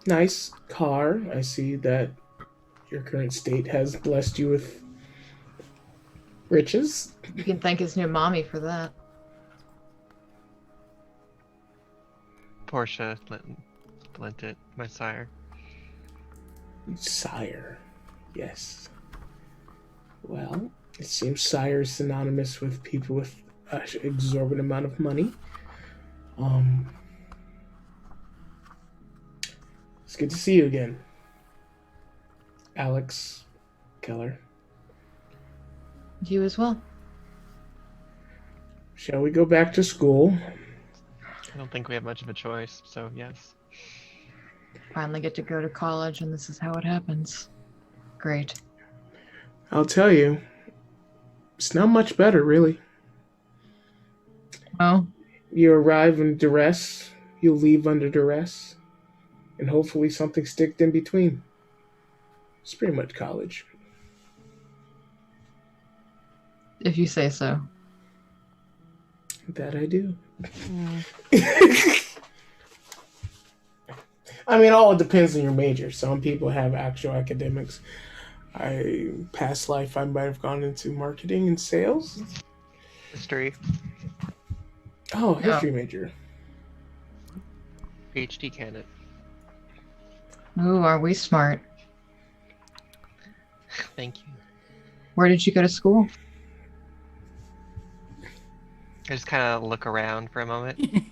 Nice car. I see that your current state has blessed you with riches. You can thank his new mommy for that. Portia lent it, my sire. Sire. Yes. Well, it seems sire is synonymous with people with an exorbitant amount of money. It's good to see you again. Alex Keller. You as well. Shall we go back to school? I don't think we have much of a choice, so yes. Finally get to go to college, and this is how it happens. Great. I'll tell you, it's not much better, really. Oh, You arrive in duress, you leave under duress, and hopefully something sticks in between. It's pretty much college. if you say so. That I do. I mean, all it depends on your major. Some people have actual academics. Past life, I might have gone into marketing and sales. History, Oh, history major. PhD candidate. Ooh, are we smart? Thank you. Where did you go to school? I just kind of look around for a moment.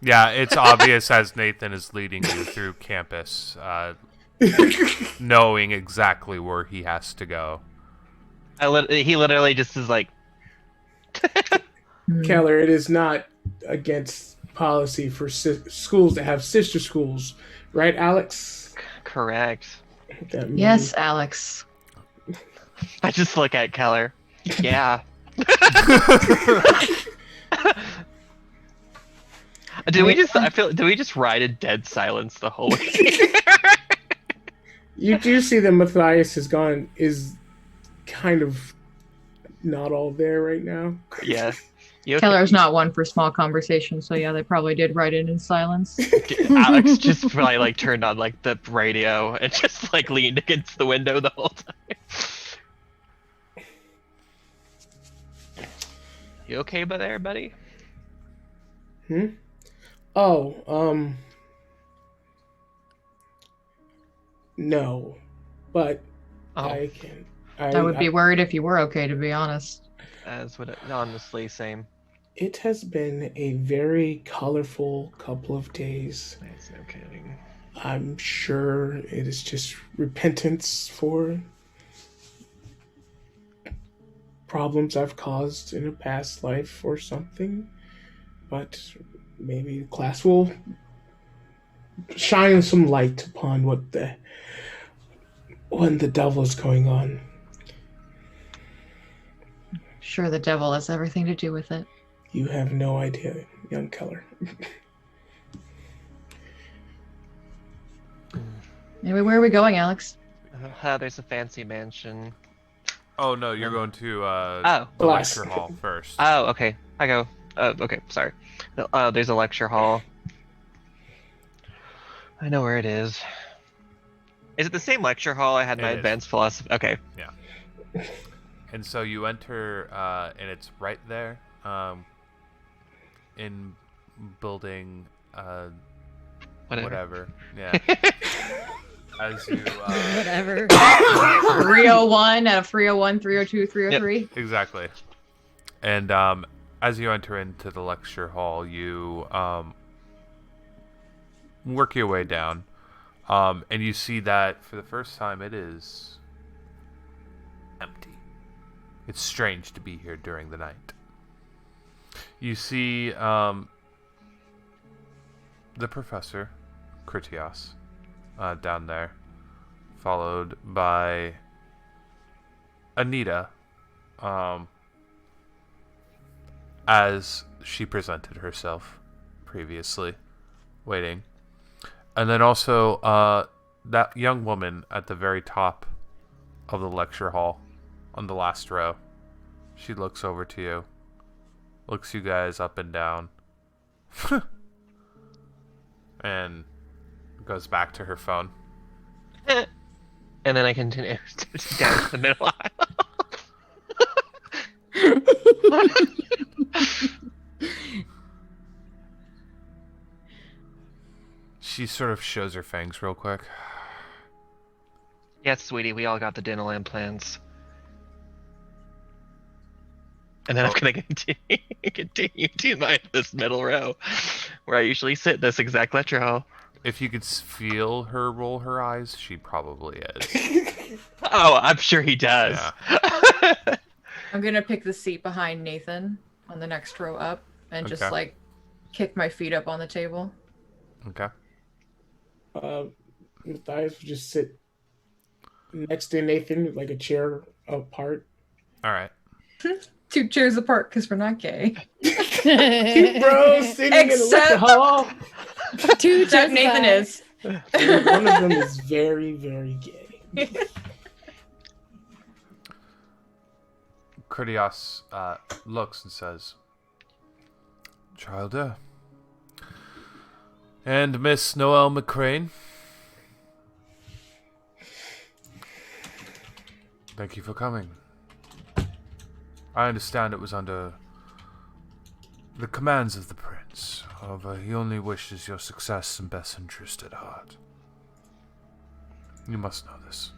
Yeah, it's obvious as Nathan is leading you through campus, knowing exactly where he has to go. He literally just is like, Keller, it is not against policy for schools to have sister schools, right, Alex? correct. That means- Yes, Alex. I just look at Keller. Yeah. Did we just ride in dead silence the whole way? You do see that Matthias is kind of not all there right now. Yeah. You okay? Keller's not one for small conversations, so yeah, they probably did write it in silence. Alex just probably like turned on like the radio and just like leaned against the window the whole time. You okay there, buddy? Oh, no, but Oh, I can. I would be worried if you were okay, to be honest. as would it, honestly, same. It has been a very colorful couple of days. It's no kidding. I'm sure it is just repentance for problems I've caused in a past life or something. But maybe the class will shine some light upon when the devil is going on. Sure, the devil has everything to do with it. You have no idea, young Keller. Anyway, where are we going, Alex? There's a fancy mansion. Oh no, you're going to Oh. the Blast. lecture hall first. Oh, okay. I go. Okay, sorry. There's a lecture hall. I know where it is. Is it the same lecture hall I had my It is. advanced philosophy? Okay. And so you enter, and it's right there, in building, whatever. Yeah. As you, Whatever. 301 out of 301, 302, 303. exactly. And as you enter into the lecture hall, you work your way down. And you see that for the first time it is empty. It's strange to be here during the night. You see the professor, Critias, down there, followed by Anita, as she presented herself previously, waiting. And then also that young woman at the very top of the lecture hall on the last row. She looks over to you, looks you guys up and down, and goes back to her phone. And then I continue down to the middle aisle. She sort of shows her fangs real quick. Yes, sweetie, we all got the dinner plans. And then I'm gonna continue to this middle row, where I usually sit in this exact lecture hall. If you could feel her roll her eyes, she probably is. Oh, I'm sure he does. Yeah. I'm gonna pick the seat behind Nathan on the next row up and just like kick my feet up on the table. Okay. Matthias would just sit next to Nathan, like a chair apart. All right. 2 chairs apart because we're not gay. 2 bros sitting in the lecture hall. 2 Except Nathan is. One of them is very, very gay. Critias looks and says, Childer. And Miss Noelle McCrane. Thank you for coming. I understand it was under the commands of the prince. However, he only wishes your success and best interest at heart. You must know this.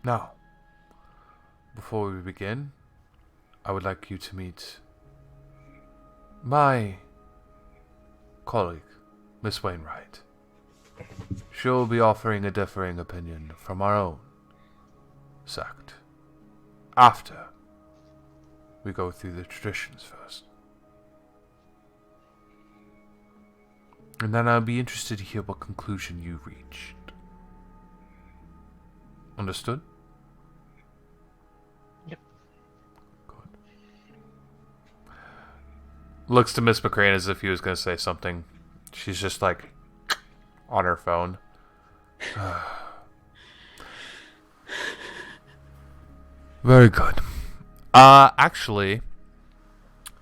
Now, before we begin, I would like you to meet my colleague, Miss Wainwright. She'll be offering a differing opinion from our own sect. After we go through the traditions first. And then I'll be interested to hear what conclusion you reached. Understood? Yep. Good. Looks to Miss McCrane as if he was going to say something. She's just like on her phone. Very good. Actually,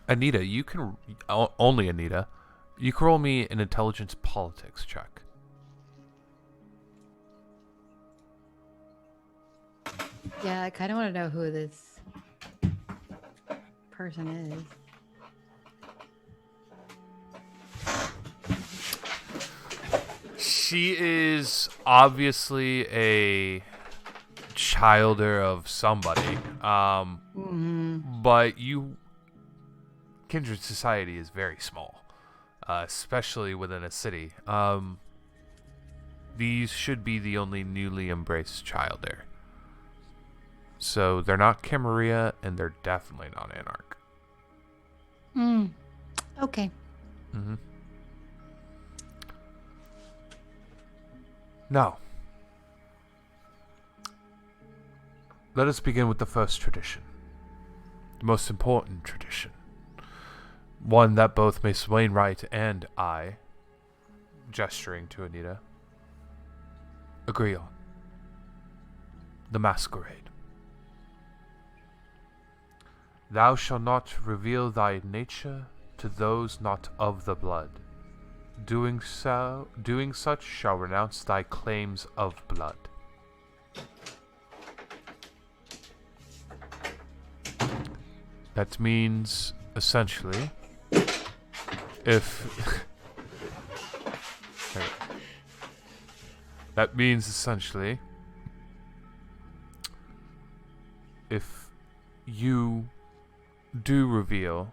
Anita, you can only Anita. You can roll me an intelligence politics check. Yeah, I kind of want to know who this person is. She is obviously a childer of somebody. But Kindred society is very small, especially within a city. These should be the only newly embraced child there. So they're not Camarilla, and they're definitely not Anarch. Okay. Mm-hmm. Now, let us begin with the first tradition. The most important tradition. One that both Miss Wainwright and I, gesturing to Anita, agree on. The Masquerade. Thou shalt not reveal thy nature to those not of the blood. Doing such shall renounce thy claims of blood. That means, essentially, that means, essentially, if you do reveal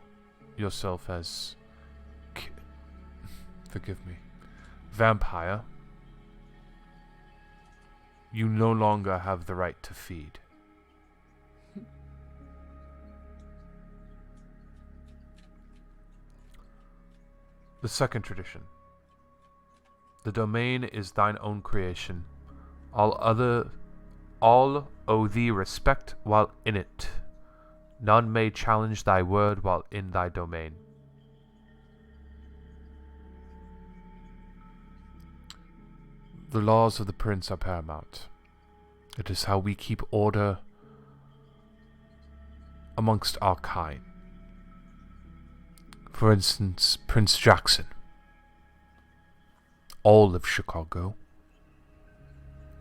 yourself as... Forgive me. Vampire, you no longer have the right to feed. The second tradition. The domain is thine own creation. All owe thee respect while in it. None may challenge thy word while in thy domain. The laws of the prince are paramount. It is how we keep order amongst our kind. For instance, Prince Jackson, all of Chicago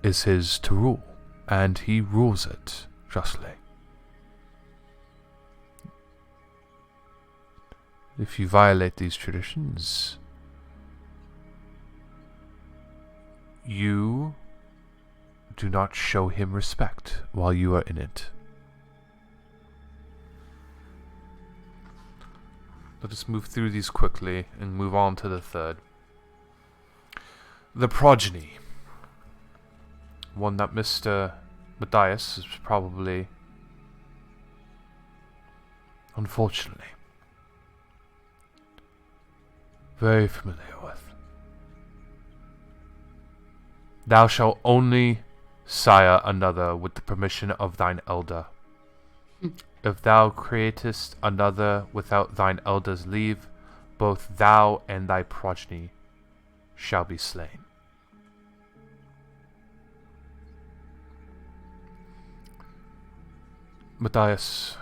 is his to rule, and he rules it justly. If you violate these traditions, you do not show him respect while you are in it. Let us move through these quickly and move on to the third. The progeny. One that Mr. Matthias is probably, unfortunately, very familiar with. Thou shalt only sire another with the permission of thine elder. If thou createst another without thine elder's leave, both thou and thy progeny shall be slain. Matthias,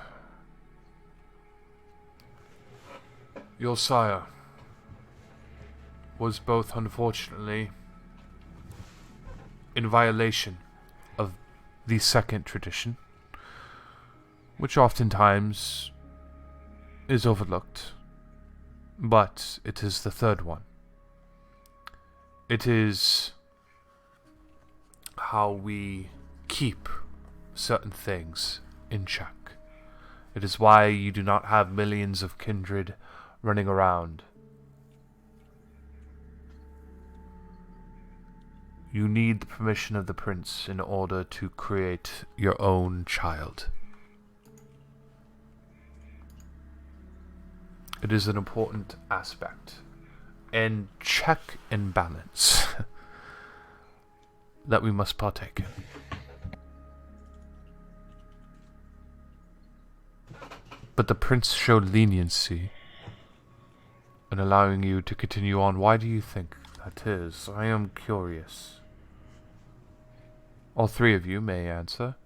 your sire was both unfortunately in violation of the second tradition, which oftentimes is overlooked, but it is the third one. It is how we keep certain things in check. It is why you do not have millions of kindred running around. You need the permission of the prince in order to create your own child. It is an important aspect and check and balance that we must partake in. But the prince showed leniency in allowing you to continue on. Why do you think that is? I am curious. All three of you may answer.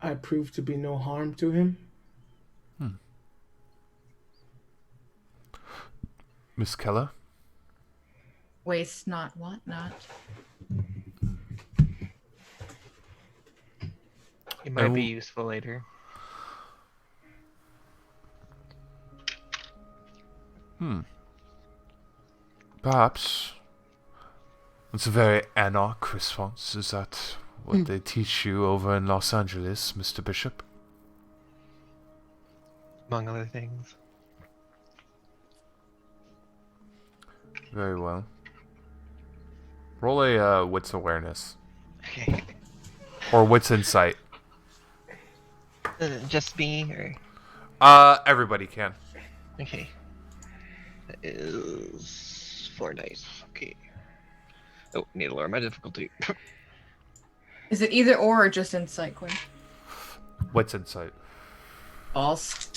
I proved to be no harm to him. Miss Keller? Waste not, want not. It might be useful later. Perhaps. It's a very Anarch response. Is that what they teach you over in Los Angeles, Mr. Bishop? Among other things. Very well. Roll a wits awareness. Okay. Or wits insight. Just me, or Everybody can. okay. That is 4 dice. Okay. Oh, need to lower my difficulty. Is it either or just insight, Quinn? Wits insight. False.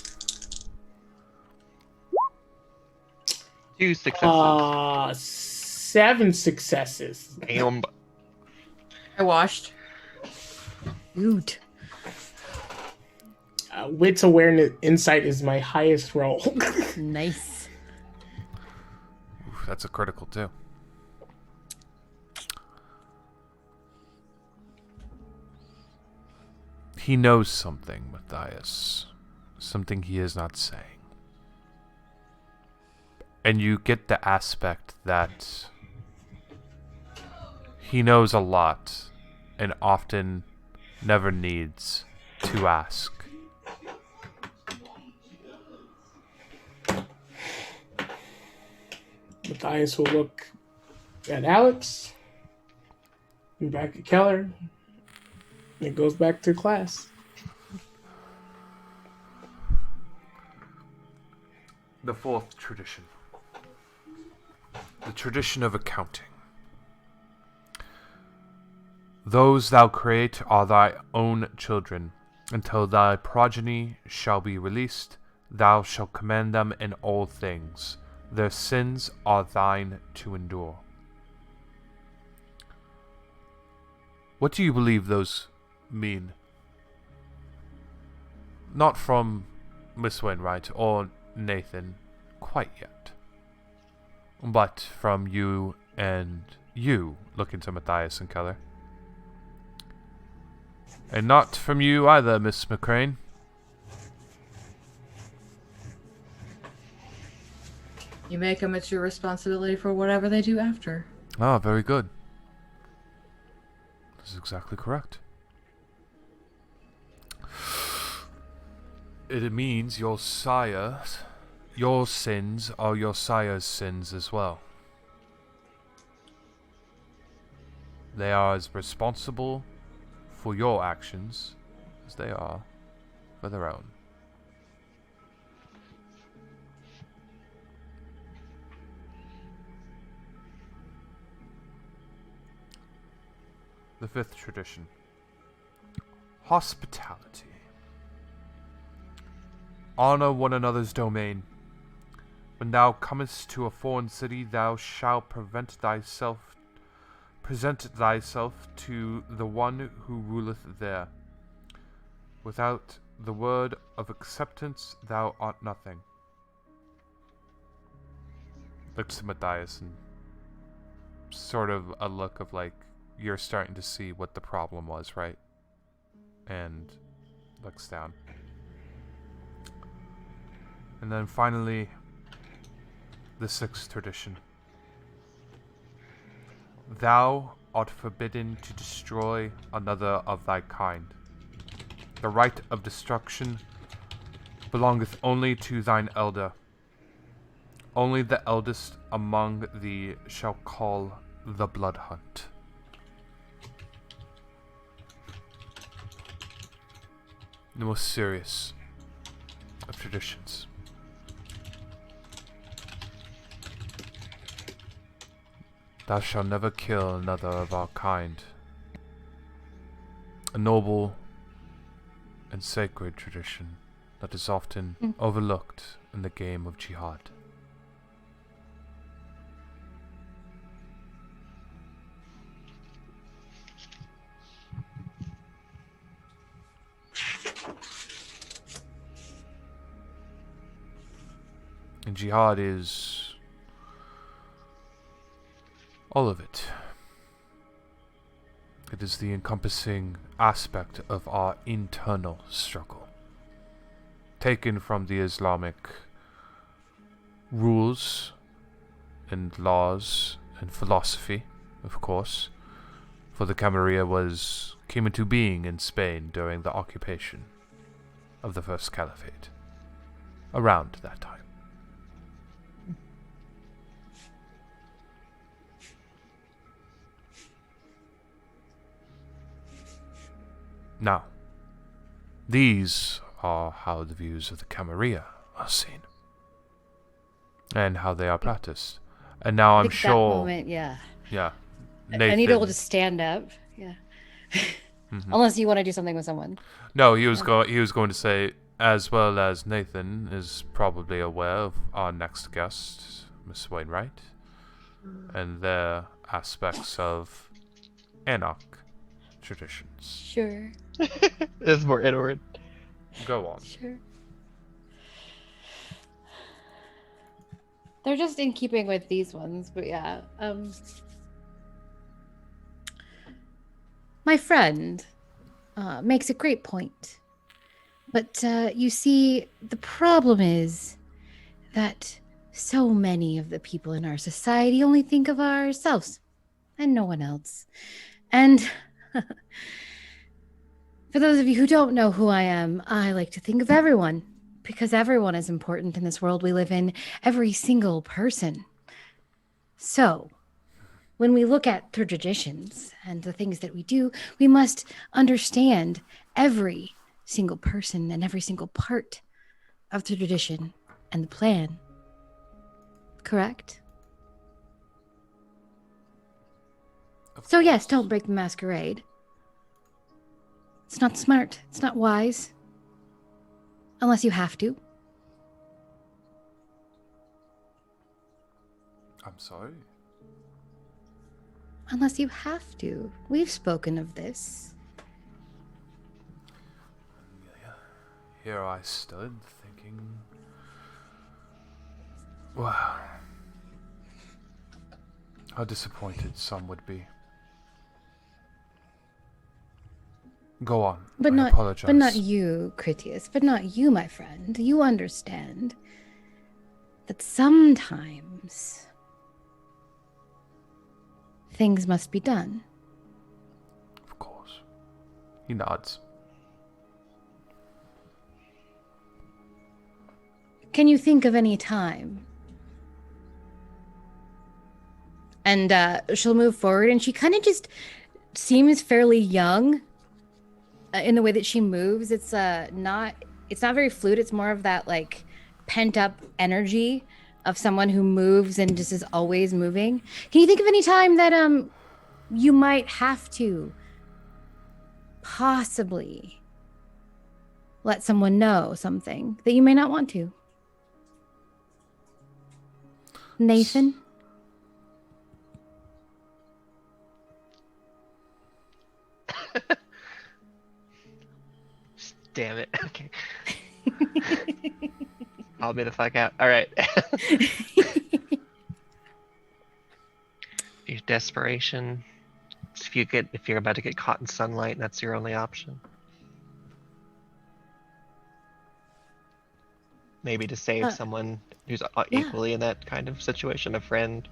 2 successes. 7 successes. Damn. I washed. Oot. Wits awareness insight is my highest roll. Nice. Oof, that's a critical too. He knows something, Matthias. Something he is not saying. And you get the aspect that he knows a lot and often never needs to ask. Matthias will look at Alex, and back at Keller, and goes back to class. The fourth tradition. The tradition of accounting. Those thou create are thy own children. Until thy progeny shall be released, thou shalt command them in all things. Their sins are thine to endure. What do you believe those mean? Not from Miss Wainwright or Nathan quite yet, but from you and you, looking to Matthias and Keller. And not from you either, Miss McCrane. You make them, it's your responsibility for whatever they do after. Ah, very good. This is exactly correct. It means your sins are your sire's sins as well. They are as responsible for your actions as they are for their own. The fifth tradition. Hospitality. Honor one another's domain. When thou comest to a foreign city, thou shalt present thyself to the one who ruleth there. Without the word of acceptance, thou art nothing. Looks to Matthias and sort of a look of like, you're starting to see what the problem was, right? And looks down. And then finally, the sixth tradition. Thou art forbidden to destroy another of thy kind. The right of destruction belongeth only to thine elder. Only the eldest among thee shall call the blood hunt. The most serious of traditions. Thou shalt never kill another of our kind. A noble and sacred tradition that is often overlooked in the game of jihad. And jihad is all of it. It is the encompassing aspect of our internal struggle, taken from the Islamic rules and laws and philosophy, of course, for the Camarilla came into being in Spain during the occupation of the First Caliphate, around that time. Now, these are how the views of the Camarilla are seen, and how they are practiced. And now I'm sure. That moment, yeah. Yeah. Anita will just stand up. Yeah. Unless you want to do something with someone. No, he was going to say, as well as Nathan is probably aware of our next guest, Miss Wainwright, and their aspects of Anarch traditions. Sure. This is more inward. Go on. Sure. They're just in keeping with these ones, but yeah. My friend makes a great point. But you see, the problem is that so many of the people in our society only think of ourselves and no one else. And for those of you who don't know who I am, I like to think of everyone, because everyone is important in this world we live in, every single person. So, when we look at the traditions and the things that we do, we must understand every single person and every single part of the tradition and the plan. Correct? So yes, don't break the masquerade. It's not smart. It's not wise. Unless you have to. I'm sorry. Unless you have to. We've spoken of this. Here I stood thinking, wow, how disappointed some would be. Go on. But I not apologize. But not you, Critias. But not you, my friend. You understand that sometimes things must be done. Of course. He nods. Can you think of any time? And she'll move forward, and she kind of just seems fairly young in the way that she moves. It's not very fluid. It's more of that like pent up energy of someone who moves and just is always moving. Can you think of any time that you might have to possibly let someone know something that you may not want to? Nathan? Damn it. Okay. I'll be the fuck out. All right. Your desperation. If you're about to get caught in sunlight, and that's your only option. Maybe to save someone who's equally in that kind of situation, a friend.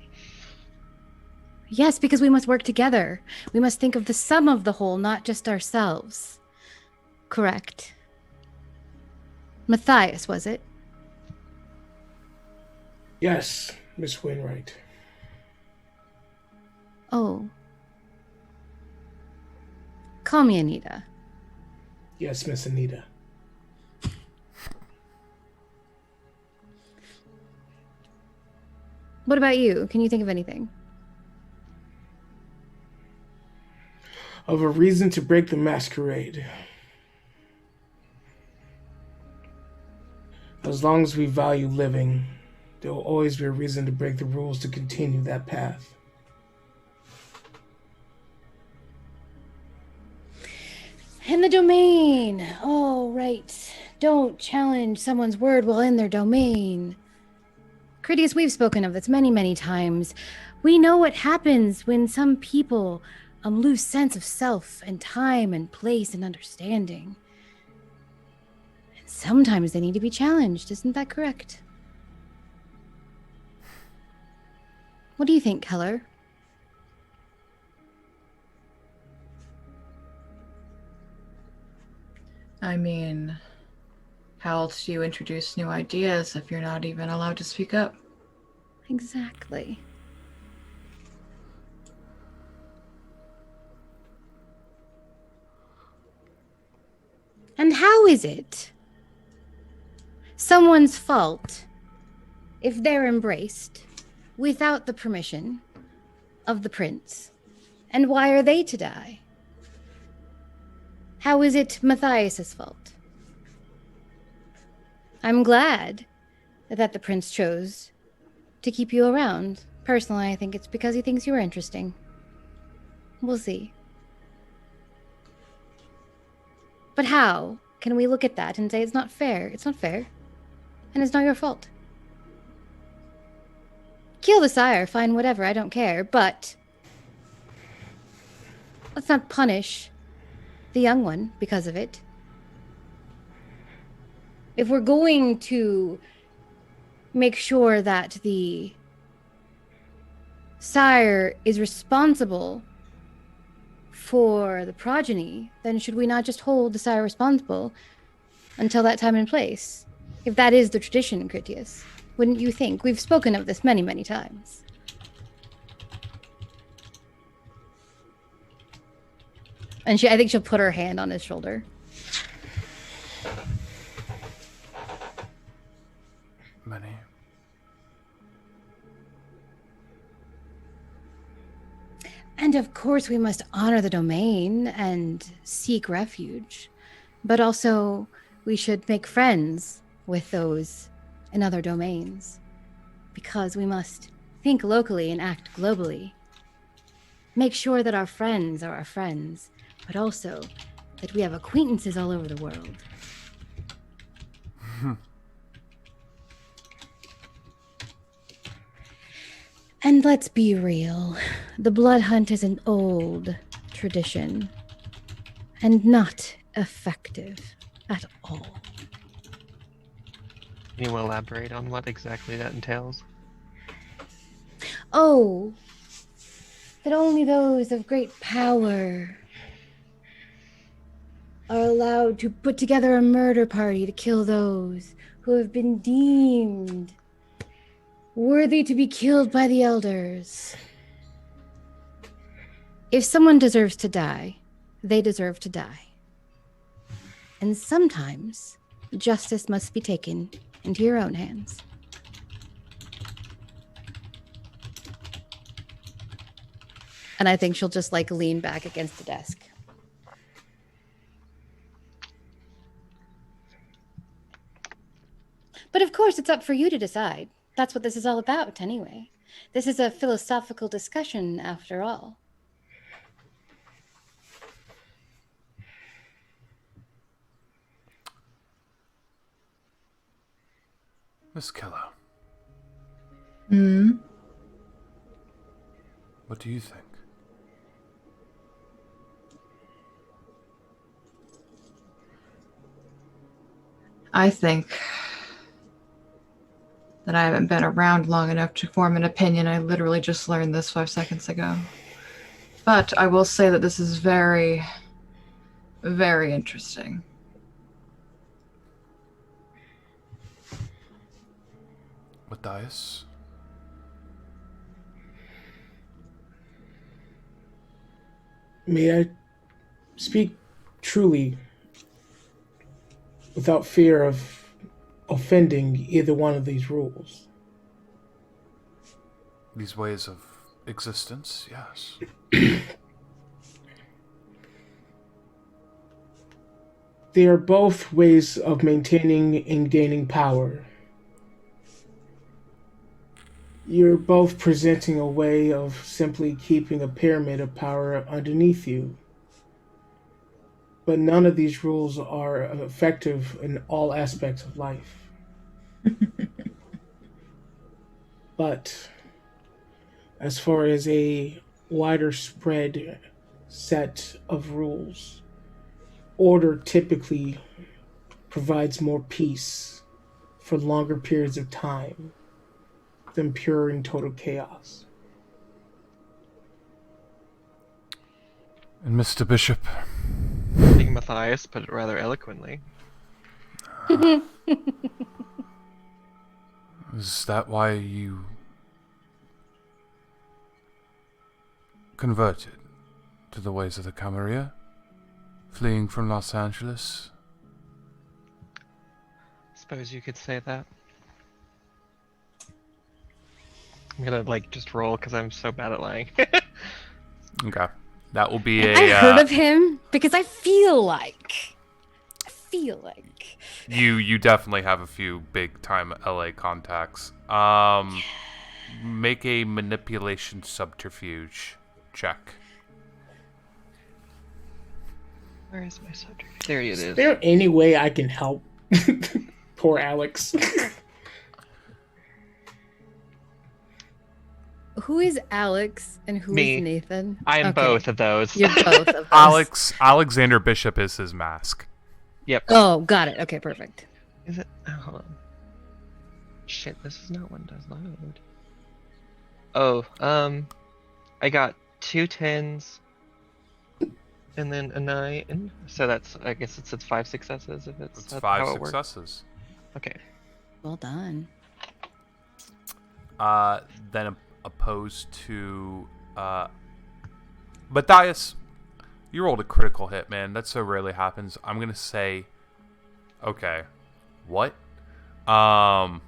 Yes, because we must work together. We must think of the sum of the whole, not just ourselves. Correct. Matthias, was it? Yes, Miss Wainwright. Oh. Call me Anita. Yes, Miss Anita. What about you? Can you think of anything? Of a reason to break the masquerade. As long as we value living, there will always be a reason to break the rules to continue that path. In the domain. Oh, right. Don't challenge someone's word while in their domain. Critias, we've spoken of this many, many times. We know what happens when some people lose sense of self and time and place and understanding. And sometimes they need to be challenged. Isn't that correct? What do you think, Keller? I mean, how else do you introduce new ideas if you're not even allowed to speak up? Exactly. And how is it someone's fault if they're embraced without the permission of the prince? And why are they to die? How is it Matthias's fault? I'm glad that the prince chose to keep you around. Personally, I think it's because he thinks you're interesting. We'll see. But how can we look at that and say it's not fair? It's not fair. And it's not your fault. Kill the sire, fine, whatever, I don't care. But let's not punish the young one because of it. If we're going to make sure that the sire is responsible for the progeny, then should we not just hold the sire responsible until that time and place? If that is the tradition, Critias, wouldn't you think? We've spoken of this many, many times. And I think she'll put her hand on his shoulder. Many. And of course, we must honor the domain and seek refuge. But also, we should make friends with those in other domains. Because we must think locally and act globally. Make sure that our friends are our friends, but also that we have acquaintances all over the world. And let's be real. The blood hunt is an old tradition and not effective at all. Can you elaborate on what exactly that entails? Oh, that only those of great power are allowed to put together a murder party to kill those who have been deemed worthy to be killed by the elders. If someone deserves to die, they deserve to die. And sometimes justice must be taken into your own hands. And I think she'll just like lean back against the desk. But of course, it's up for you to decide. That's what this is all about, anyway. This is a philosophical discussion, after all. Miss Keller. What do you think? I think that I haven't been around long enough to form an opinion. I literally just learned this 5 seconds ago. But I will say that this is very, very interesting. Matthias? May I speak truly without fear of offending either one of these rules? These ways of existence, yes. They are both ways of maintaining and gaining power. You're both presenting a way of simply keeping a pyramid of power underneath you. But none of these rules are effective in all aspects of life. But as far as a wider spread set of rules, order typically provides more peace for longer periods of time than pure and total chaos. And Mr. Bishop? I think Matthias put it rather eloquently. Is that why you converted to the ways of the Camarilla? Fleeing from Los Angeles? Suppose you could say that. I'm gonna just roll because I'm so bad at lying. Okay. That will be a... I heard of him because I feel like You definitely have a few big-time LA contacts. Make a manipulation subterfuge check. Where is my subject? There it is. Is there any way I can help? Poor Alex. Who is Alex and who Me. is Nathan? I am Okay. both of those. You're both of those. Alexander Bishop is his mask. Yep. Oh, got it. Okay, perfect. Is it? Oh, hold on. Shit, this is not one does load. Oh, I got 2 10s and then a 9. So that's, I guess it's 5 successes if it's It's how 5 it works. successes. Okay. Well done. Then opposed to Matthias, You rolled a critical hit, man. That so rarely happens. I'm gonna say, okay, what? Yeah.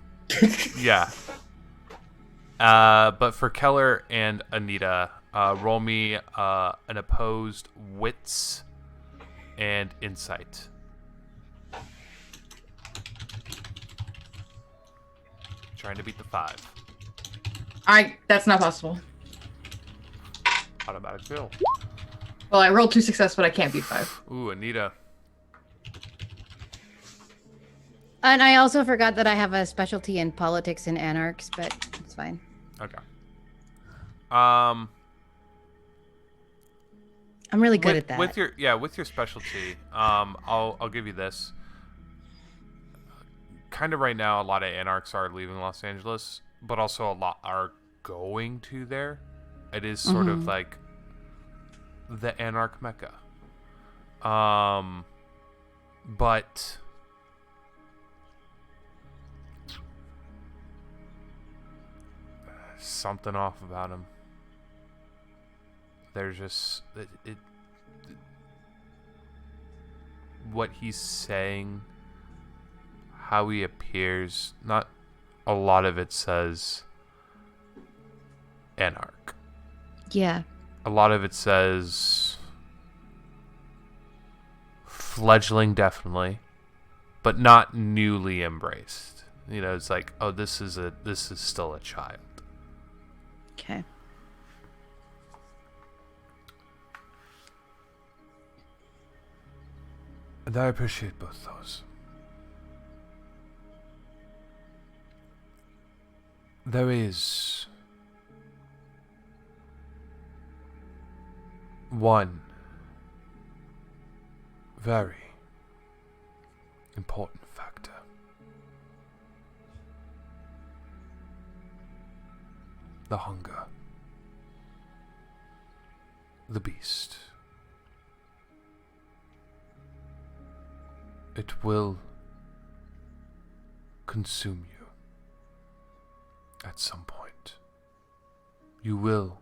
But for Keller and Anita, roll me an opposed wits and insight. Trying to beat the 5. That's not possible. Automatic fail. Well, I rolled 2 success, but I can't beat 5. Ooh, Anita. And I also forgot that I have a specialty in politics and anarchs, but it's fine. Okay. I'm really good at that. With your specialty, I'll give you this. Kind of right now, a lot of anarchs are leaving Los Angeles, but also a lot are going to there. It is sort of like the anarch mecca. But something off about him. There's just what he's saying, how he appears. Not a lot of it says anarch. Yeah. A lot of it says fledgling, definitely, but not newly embraced. You know, it's like, oh, this is still a child. Okay. And I appreciate both those. There is one very important factor. The hunger. The beast. It will consume you at some point. You will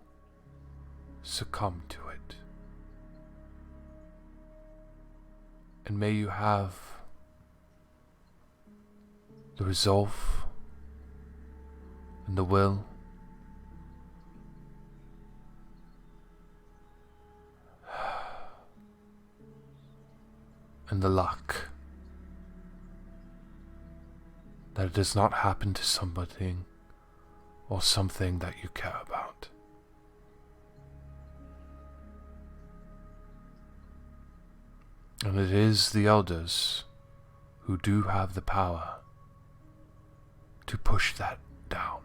succumb to it. And may you have the resolve and the will and the luck that it does not happen to somebody or something that you care about. And it is the elders who do have the power to push that down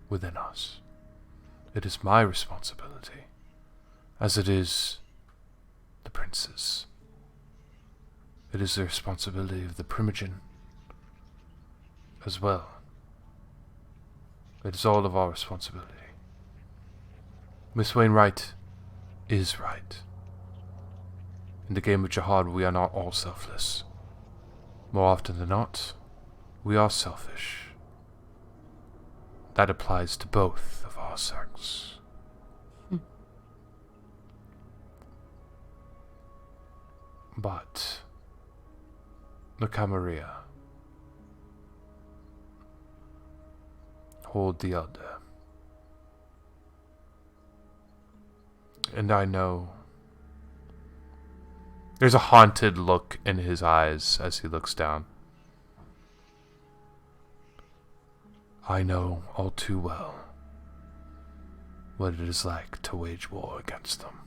within us. It is my responsibility, as it is the prince's. It is the responsibility of the primogen as well. It is all of our responsibility. Miss Wainwright is right. In the game of jihad, we are not all selfless. More often than not, we are selfish. That applies to both of our sex. But the Camarilla hold the elder. And I know there's a haunted look in his eyes as he looks down. I know all too well what it is like to wage war against them.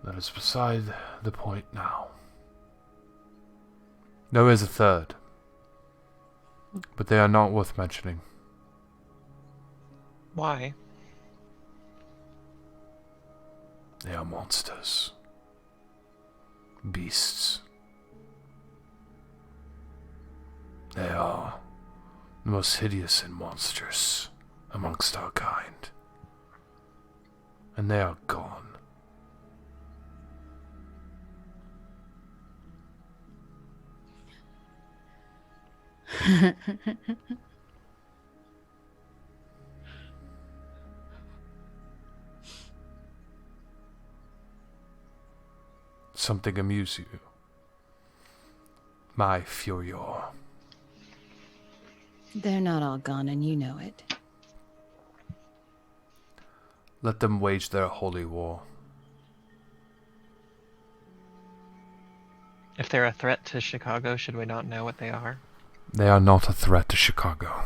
That is beside the point now. There is a third, but they are not worth mentioning. Why? They are monsters. Beasts. They are the most hideous and monstrous amongst our kind. And they are gone. something amuse you? My furor. They're not all gone, and you know it. Let them wage their holy war. If they're a threat to Chicago, should we not know what they are? They are not a threat to Chicago.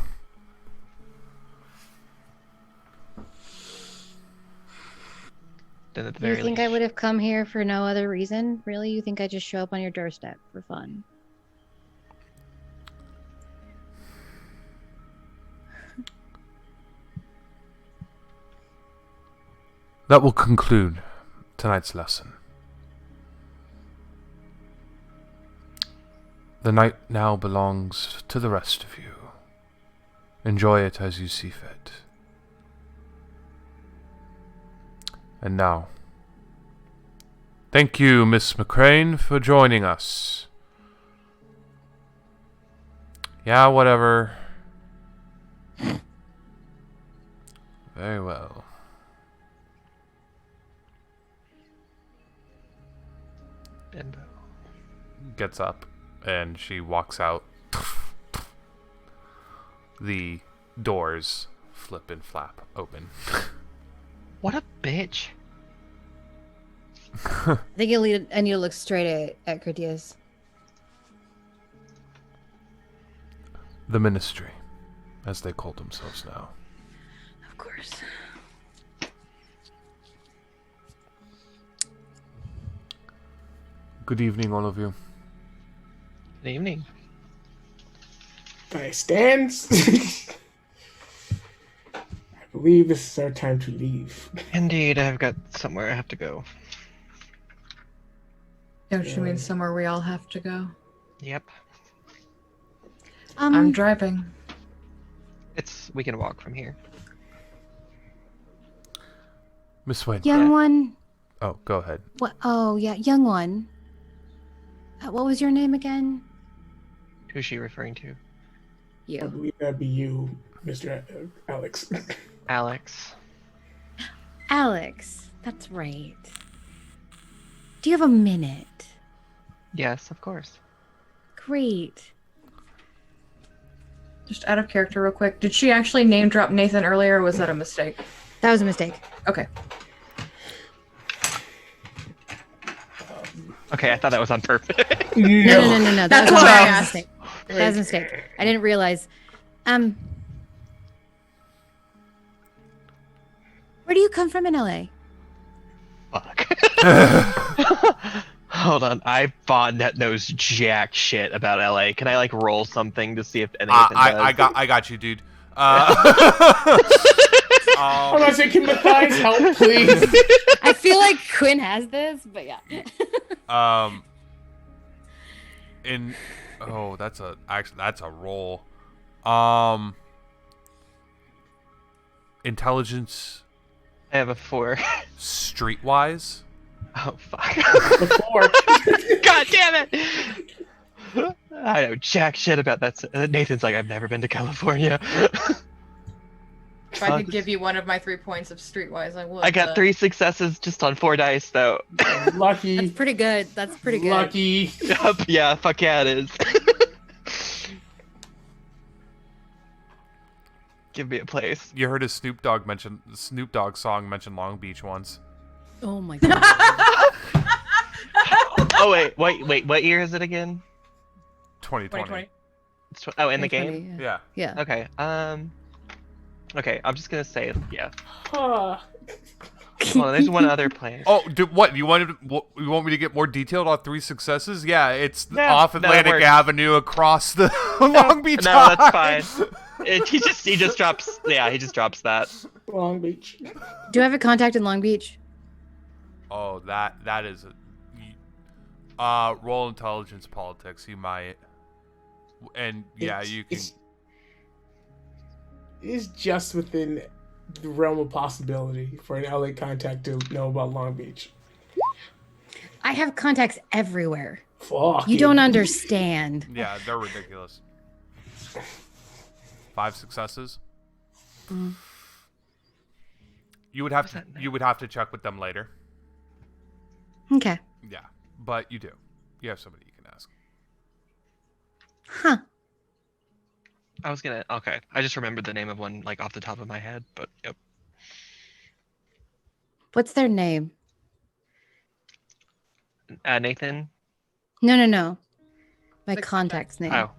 Then at the You very think I least- would have come here for no other reason? Really? You think I just show up on your doorstep for fun? That will conclude tonight's lesson. The night now belongs to the rest of you. Enjoy it as you see fit. And now, thank you, Miss McCrane, for joining us. Yeah, whatever. Very well. Bimbo. Gets up and she walks out. The doors flip and flap open. What a bitch. I think Anita looks straight at Critias. The Ministry, as they call themselves now. Of course. Good evening, all of you. Good evening. I stands. I believe this is our time to leave. Indeed, I've got somewhere I have to go. Don't you mean somewhere we all have to go? Yep. I'm driving. We can walk from here. Miss Wayne. Young one. Oh, go ahead. What? Oh, yeah, young one. What was your name again? Who's she referring to? I You. believe that'd be you, Mr. Alex. Alex. Alex. That's right. Do you have a minute? Yes, of course. Great. Just out of character, real quick. Did she actually name drop Nathan earlier, or was that a mistake? That was a mistake. Okay. Okay, I thought that was on purpose. No. That's was what I a asked. mistake. That was a mistake. I didn't realize. Where do you come from in LA? Fuck. Hold on, Bond knows jack shit about LA. Can I like roll something to see if anything does? I got you, dude. I'm not saying, can Matthias help, please? I feel like Quinn has this, but yeah. That's a roll. Intelligence, I have a 4. streetwise. Oh fuck. Before. God damn it! I know jack shit about that. Nathan's like, I've never been to California. If I could give you one of my 3 points of Streetwise, I would. I got 3 successes just on 4 dice though. Lucky. That's pretty good. That's pretty good. Lucky. Yup, yeah, fuck yeah, it is. Give me a place. You heard a Snoop Dogg song mention Long Beach once. Oh my god. Oh wait, what year is it again? 2020. Oh, in the 2020, game? Yeah. Yeah. Okay. Okay, I'm just gonna say yeah. Huh. Hold on, there's one other place. Oh, what you want me to get more detailed on 3 successes? Yeah, it's No, off no, Atlantic works. Avenue across the Long Beach. No, that's High. fine. He just drops. Yeah, he just drops that. Long Beach. Do you have a contact in Long Beach? Oh, that is a roll intelligence politics. You might, and yeah, you can. It's just within the realm of possibility for an LA contact to know about Long Beach. I have contacts everywhere. Fuck. You don't understand. Yeah, they're ridiculous. 5 successes. Mm. You would have to check with them later. Okay. Yeah, but you do. You have somebody you can ask. Huh. I was gonna. Okay, I just remembered the name of one like off the top of my head, but yep. What's their name? Nathan. No. My The contact's name. Oh,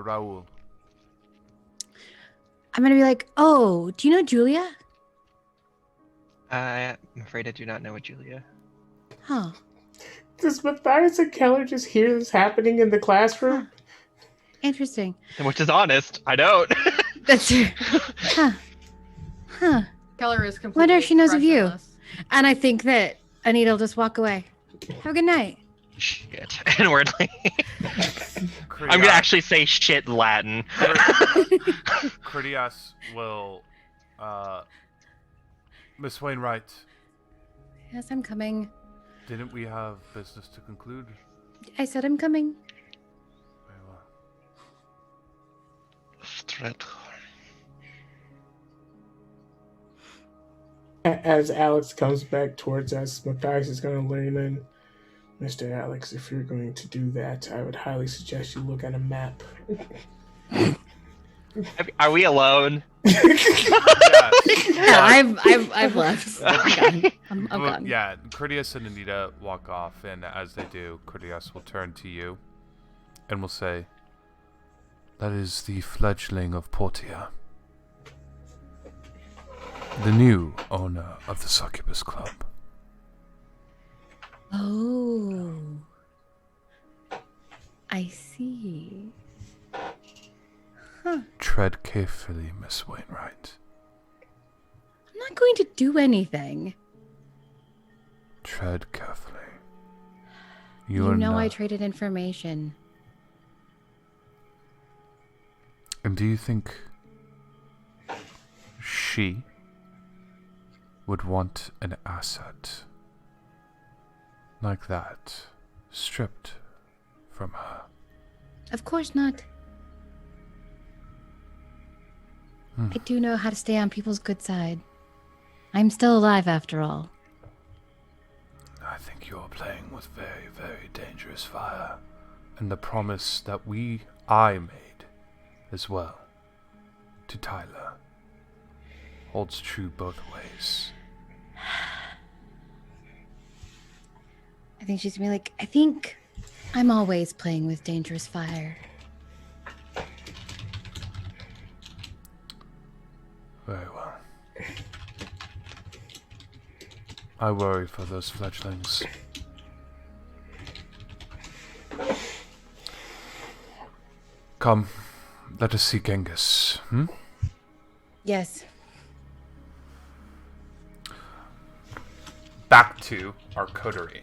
Raul. I'm gonna be like, oh, do you know Julia? I'm afraid I do not know a Julia. Huh. Does Matthias and Keller just hear this happening in the classroom? Interesting. Which is honest. I don't. That's huh. Keller is completely. Wonder if she knows of you. expressionless. And I think that Anita will just walk away. Have a good night. Shit. Inwardly. I'm gonna actually say shit in Latin. Critias will, Miss Wainwright, Yes, I'm coming. didn't we have business to conclude? I said I'm coming. Very well. As Alex comes back towards us, Matthias is going to lean in. Mr. Alex, if you're going to do that, I would highly suggest you look at a map. Are we alone? Yeah, I've left. I'm gone. I'm gone. Yeah, Critias and Anita walk off, and as they do, Critias will turn to you and will say, "That is the fledgling of Portia, the new owner of the Succubus Club." Oh. I see. Huh. Tread carefully, Miss Wainwright. I'm not going to do anything. Tread carefully. You know I not... traded information. And do you think she would want an asset like that stripped from her? Of course not. I do know how to stay on people's good side. I'm still alive after all. I think you're playing with very, very dangerous fire. And the promise that I made as well to Tyler holds true both ways. I think she's gonna be like, I think I'm always playing with dangerous fire. Very well. I worry for those fledglings. Come, let us see Genghis, Yes. Back to our coterie.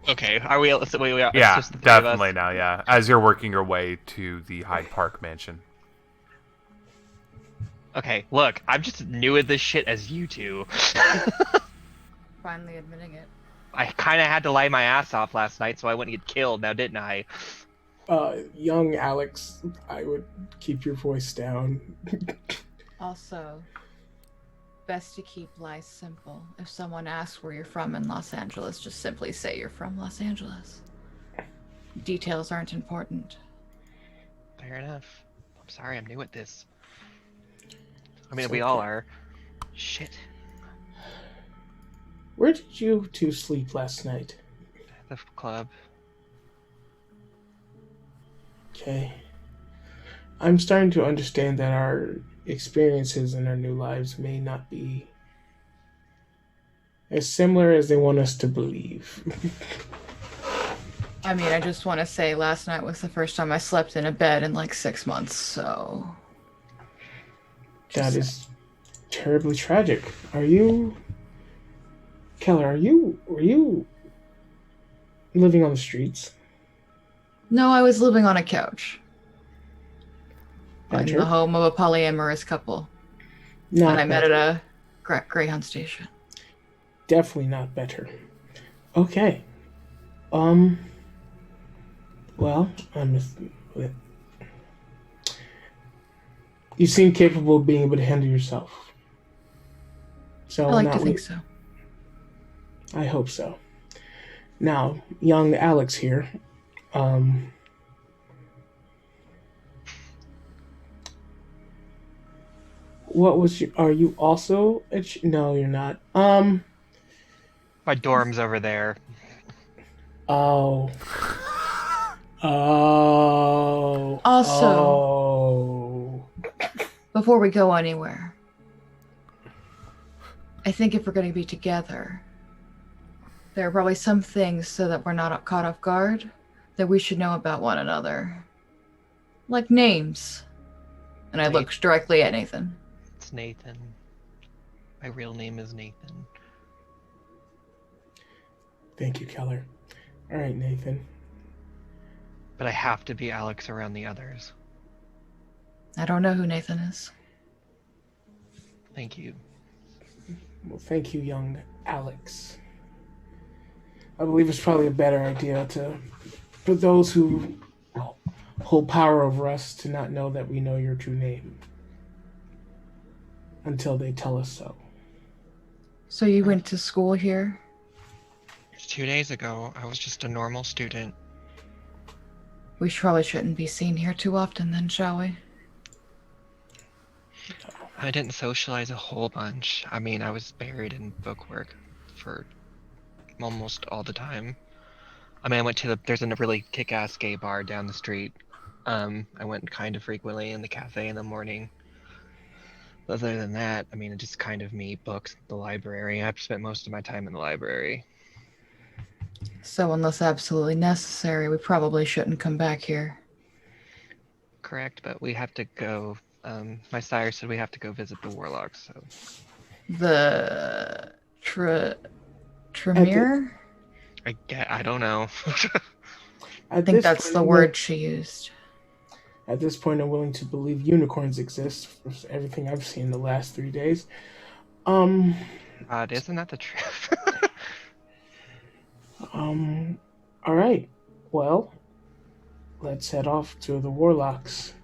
Okay, are we? So we are, it's Yeah, just the three of us? definitely now, yeah. As you're working your way to the Hyde Park mansion. Okay, look, I'm just new at this shit as you two. Finally admitting it. I kind of had to lie my ass off last night so I wouldn't get killed, now didn't I? Young Alex, I would keep your voice down. Also, best to keep lies simple. If someone asks where you're from in Los Angeles, just simply say you're from Los Angeles. Details aren't important. Fair enough. I'm sorry, I'm new at this. I mean, It's we all okay. are. Shit. Where did you two sleep last night? The club. Okay. I'm starting to understand that our experiences in our new lives may not be as similar as they want us to believe. I mean, I just want to say last night was the first time I slept in a bed in like 6 months, so... That is terribly tragic. Are you... Keller, were you living on the streets? No, I was living on a couch. In Better? the home of a polyamorous couple. Not And I met better. at a Greyhound station. Definitely not better. Okay. Well, You seem capable of being able to handle yourself. So I like now to think so. I hope so. Now, young Alex here. What was your? Are you also? No, you're not. My dorm's over there. Oh. Oh. Also, Oh. before we go anywhere, I think if we're going to be together, there are probably some things so that we're not caught off guard that we should know about one another. Like names. And I looked directly at Nathan. It's Nathan. My real name is Nathan. Thank you, Keller. All right, Nathan. But I have to be Alex around the others. I don't know who Nathan is. Thank you. Well, thank you, young Alex. I believe it's probably a better idea for those who hold power over us to not know that we know your true name until they tell us so. So you went to school here? 2 days ago, I was just a normal student. We probably shouldn't be seen here too often then, shall we? I didn't socialize a whole bunch. I mean, I was buried in bookwork for almost all the time. I mean, I went to there's a really kick-ass gay bar down the street. I went kind of frequently in the cafe in the morning. Other than that, I mean, it's just kind of me, books, the library. I've spent most of my time in the library. So unless absolutely necessary, we probably shouldn't come back here. Correct, but we have to go. My sire said we have to go visit the warlocks, so. The Tremere? I don't know. I think that's the word she used. At this point, I'm willing to believe unicorns exist for everything I've seen the last 3 days. God, isn't that the truth? All right. Well, let's head off to the warlocks.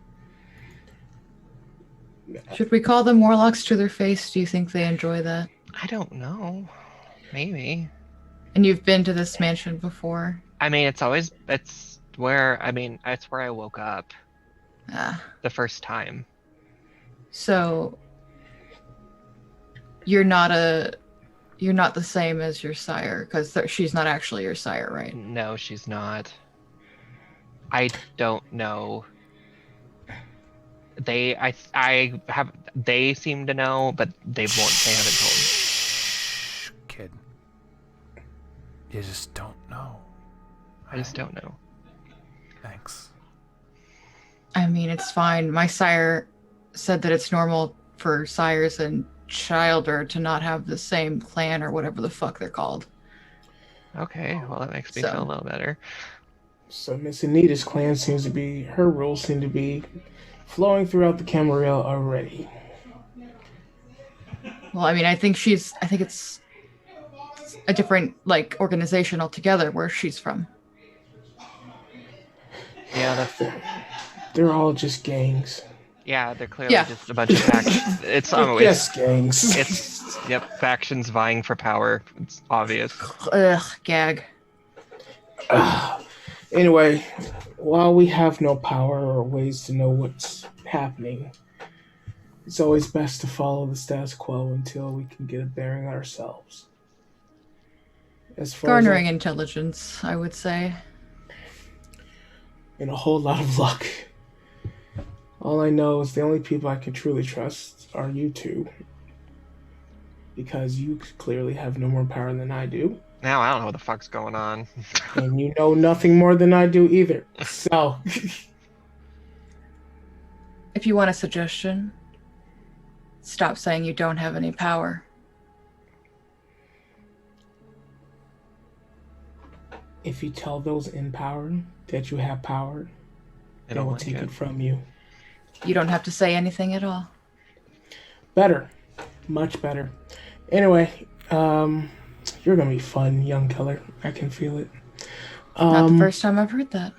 Should we call them warlocks to their face? Do you think they enjoy that? I don't know. Maybe. And you've been to this mansion before? I mean, it's where I woke up. The first time. So you're not the same as your sire, because she's not actually your sire, right? No, she's not. I don't know. They seem to know, but they haven't told me. Shh, kid. You just don't know. I just don't know. Thanks. I mean, it's fine. My sire said that it's normal for sires and childer to not have the same clan or whatever the fuck they're called. Okay, well that makes me feel a little better. So Miss Anita's clan her rules seem to be flowing throughout the Camarilla already. Well, I mean, I think it's a different, organization altogether where she's from. Yeah, they're all just gangs. Yeah, they're clearly just a bunch of factions. It's gangs. It's factions vying for power. It's obvious. Ugh, gag. Anyway, while we have no power or ways to know what's happening, it's always best to follow the status quo until we can get a bearing on ourselves. Garnering intelligence, I would say. And a whole lot of luck. All I know is the only people I can truly trust are you two. Because you clearly have no more power than I do. Now I don't know what the fuck's going on. And you know nothing more than I do either. So. If you want a suggestion, stop saying you don't have any power. If you tell those in power that you have power, they will take it from you. You don't have to say anything at all. Better. Much better. Anyway, you're going to be fun, young Keller. I can feel it. Not the first time I've heard that.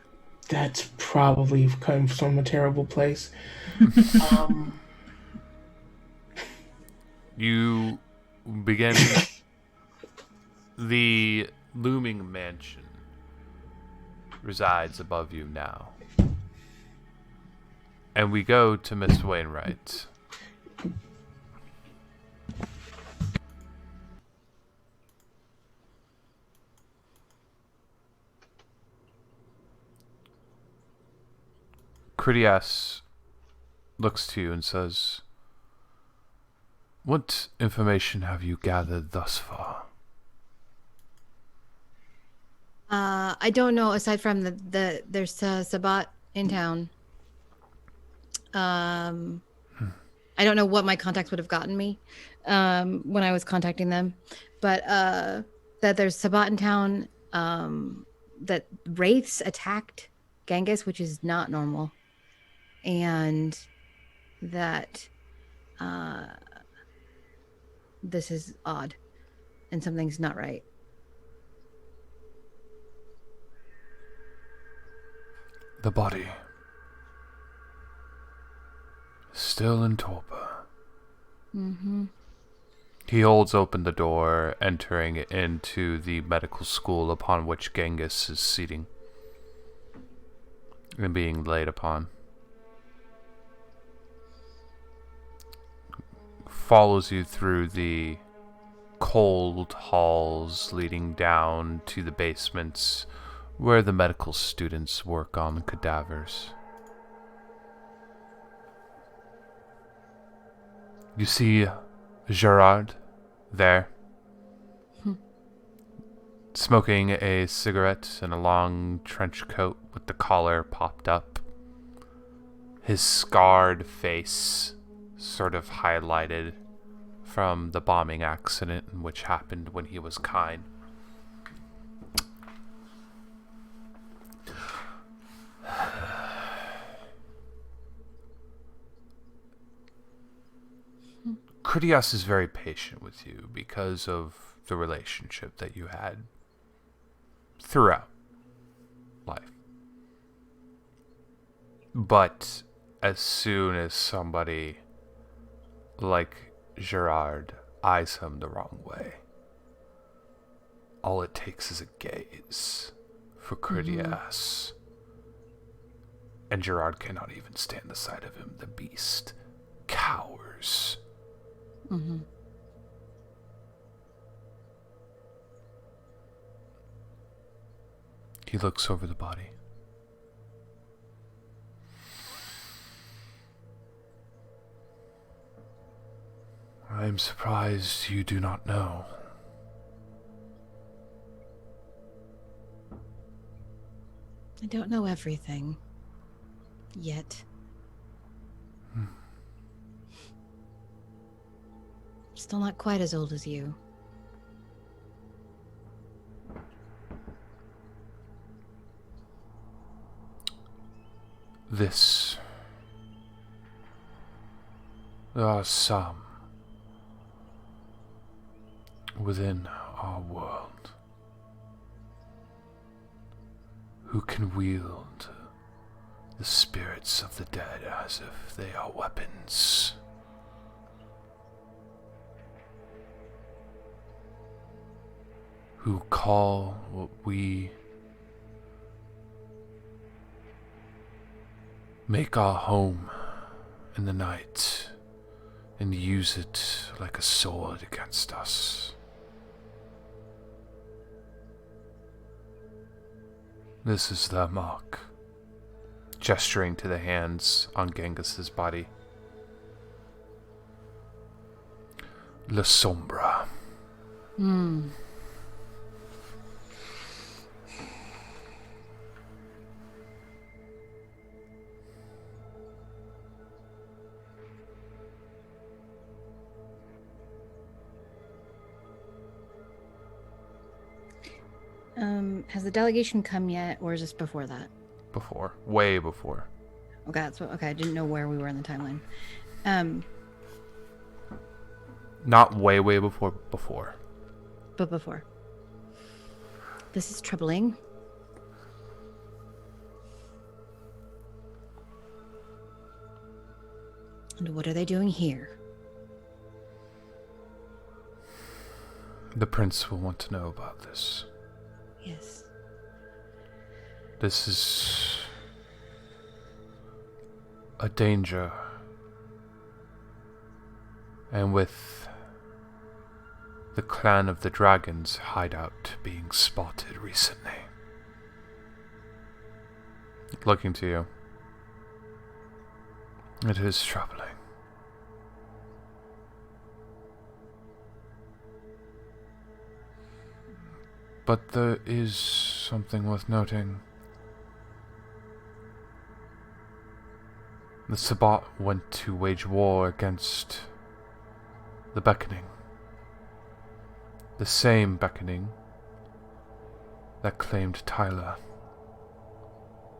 That's probably come from a terrible place. You begin the looming mansion resides above you now. And we go to Miss Wainwright. Critias looks to you and says, "What information have you gathered thus far?" I don't know aside from there's Sabat in town. I don't know what my contacts would have gotten me when I was contacting them, but that there's Sabat in town. That wraiths attacked Genghis, which is not normal, and that this is odd, and something's not right. The body. Still in torpor. Mm-hmm. He holds open the door, entering into the medical school upon which Genghis is seating and being laid upon. Follows you through the cold halls leading down to the basements where the medical students work on cadavers. You see Gerard there, smoking a cigarette in a long trench coat with the collar popped up. His scarred face sort of highlighted from the bombing accident which happened when he was Kine. Critias is very patient with you because of the relationship that you had throughout life. But as soon as somebody like Gerard eyes him the wrong way, all it takes is a gaze for Critias. And Gerard cannot even stand the sight of him. The beast cowers. Mm-hmm. He looks over the body. I am surprised you do not know. I don't know everything yet. Still not quite as old as you. There are some within our world who can wield the spirits of the dead as if they are weapons. Who call what we make our home in the night and use it like a sword against us. This is their mark, gesturing to the hands on Genghis's body. La Sombra. Has the delegation come yet, or is this before that? Before. Way before. Okay, okay. I didn't know where we were in the timeline. Not way before. But before. This is troubling. And what are they doing here? The prince will want to know about this. Yes. This is a danger. And with the clan of the dragons hideout being spotted recently. Looking to you. It is troubling. But there is something worth noting. The Sabbat went to wage war against the Beckoning. The same Beckoning that claimed Tyler.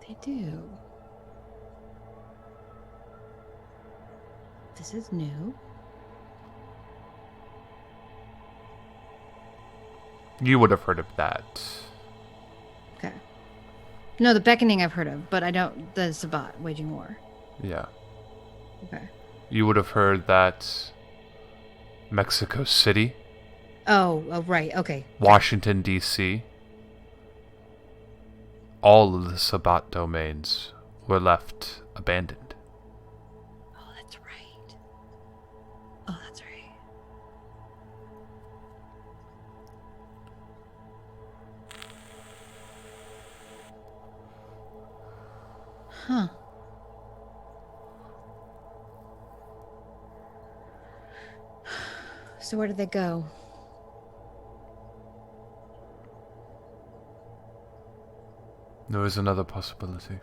They do. This is new. You would have heard of that. Okay. No, the Beckoning I've heard of, but I don't. The Sabbat waging war. Yeah. Okay. You would have heard that Mexico City, Oh, right. Okay. Washington, D.C., all of the Sabbat domains were left abandoned. Oh, that's right. Oh, that's right. Huh. So where did they go? There is another possibility.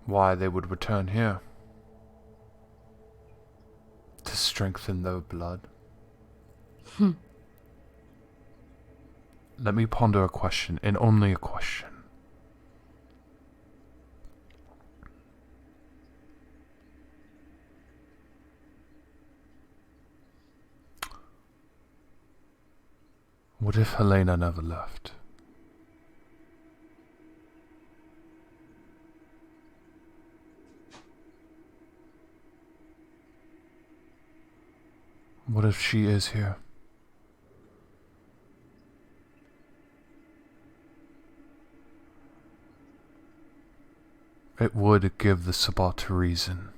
Why they would return here. To strengthen their blood. Let me ponder a question, and only a question. What if Helena never left? What if she is here? It would give the Sabbat a reason.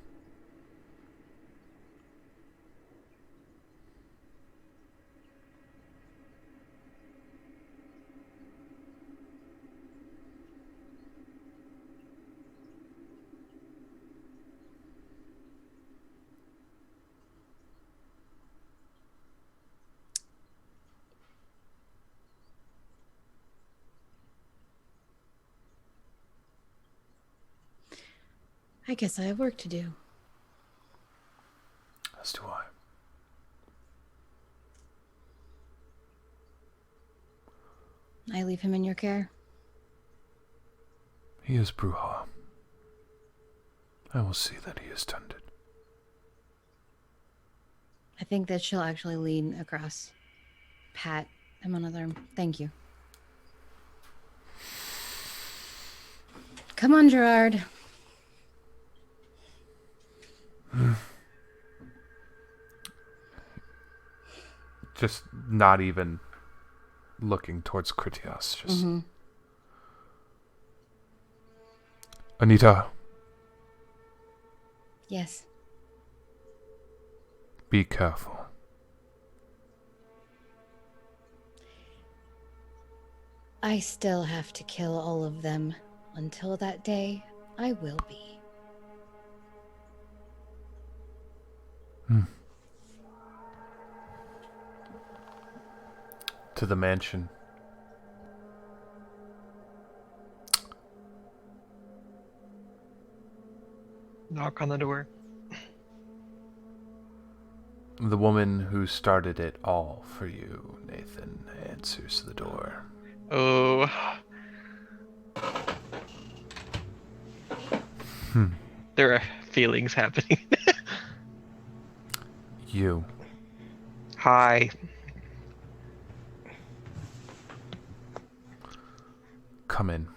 I guess I have work to do. As do I. I leave him in your care. He is Bruja. I will see that he is tended. I think that she'll actually lean across, pat him on the arm. Thank you. Come on, Gerard. Just not even looking towards Critias. Just Anita, Yes. be careful. I still have to kill all of them. Until that day, I will be. To the mansion. Knock on the door. The woman who started it all for you, Nathan, answers the door. Oh. There are feelings happening. You. Hi. Come in.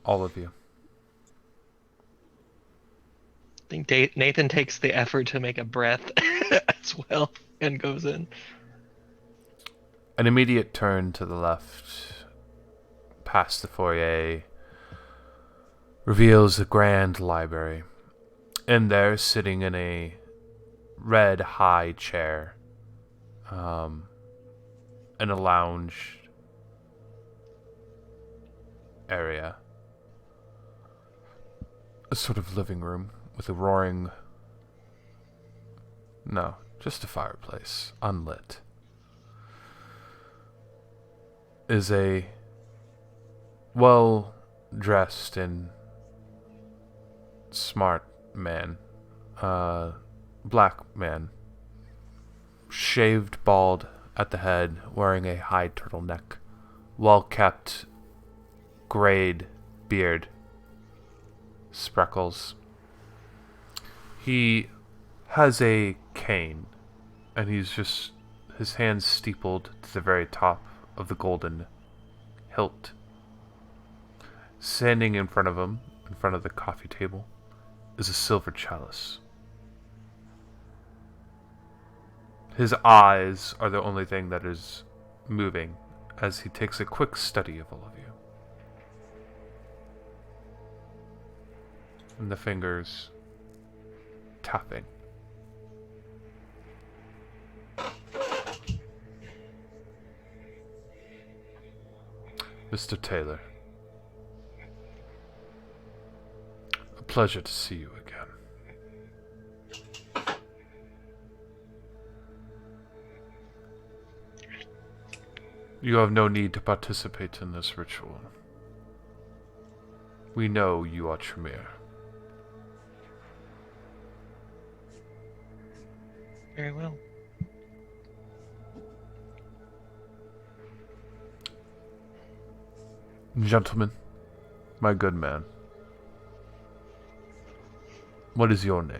All of you. think Nathan takes the effort to make a breath as well and goes in. An immediate turn to the left, past the foyer, reveals a grand library. And there, sitting in a red high chair, in a lounge area, a sort of living room with a roaring... No, just a fireplace, unlit, is a well-dressed and smart man, black man, shaved bald at the head, wearing a high turtleneck, well-kept grayed beard, speckles. He has a cane, and his hands steepled to the very top of the golden hilt. Standing in front of him, in front of the coffee table, is a silver chalice. His eyes are the only thing that is moving as he takes a quick study of all of you. And the fingers tapping. Mr. Taylor, a pleasure to see you again. You have no need to participate in this ritual. We know you are Tremere. Very well. Gentlemen, my good man, what is your name?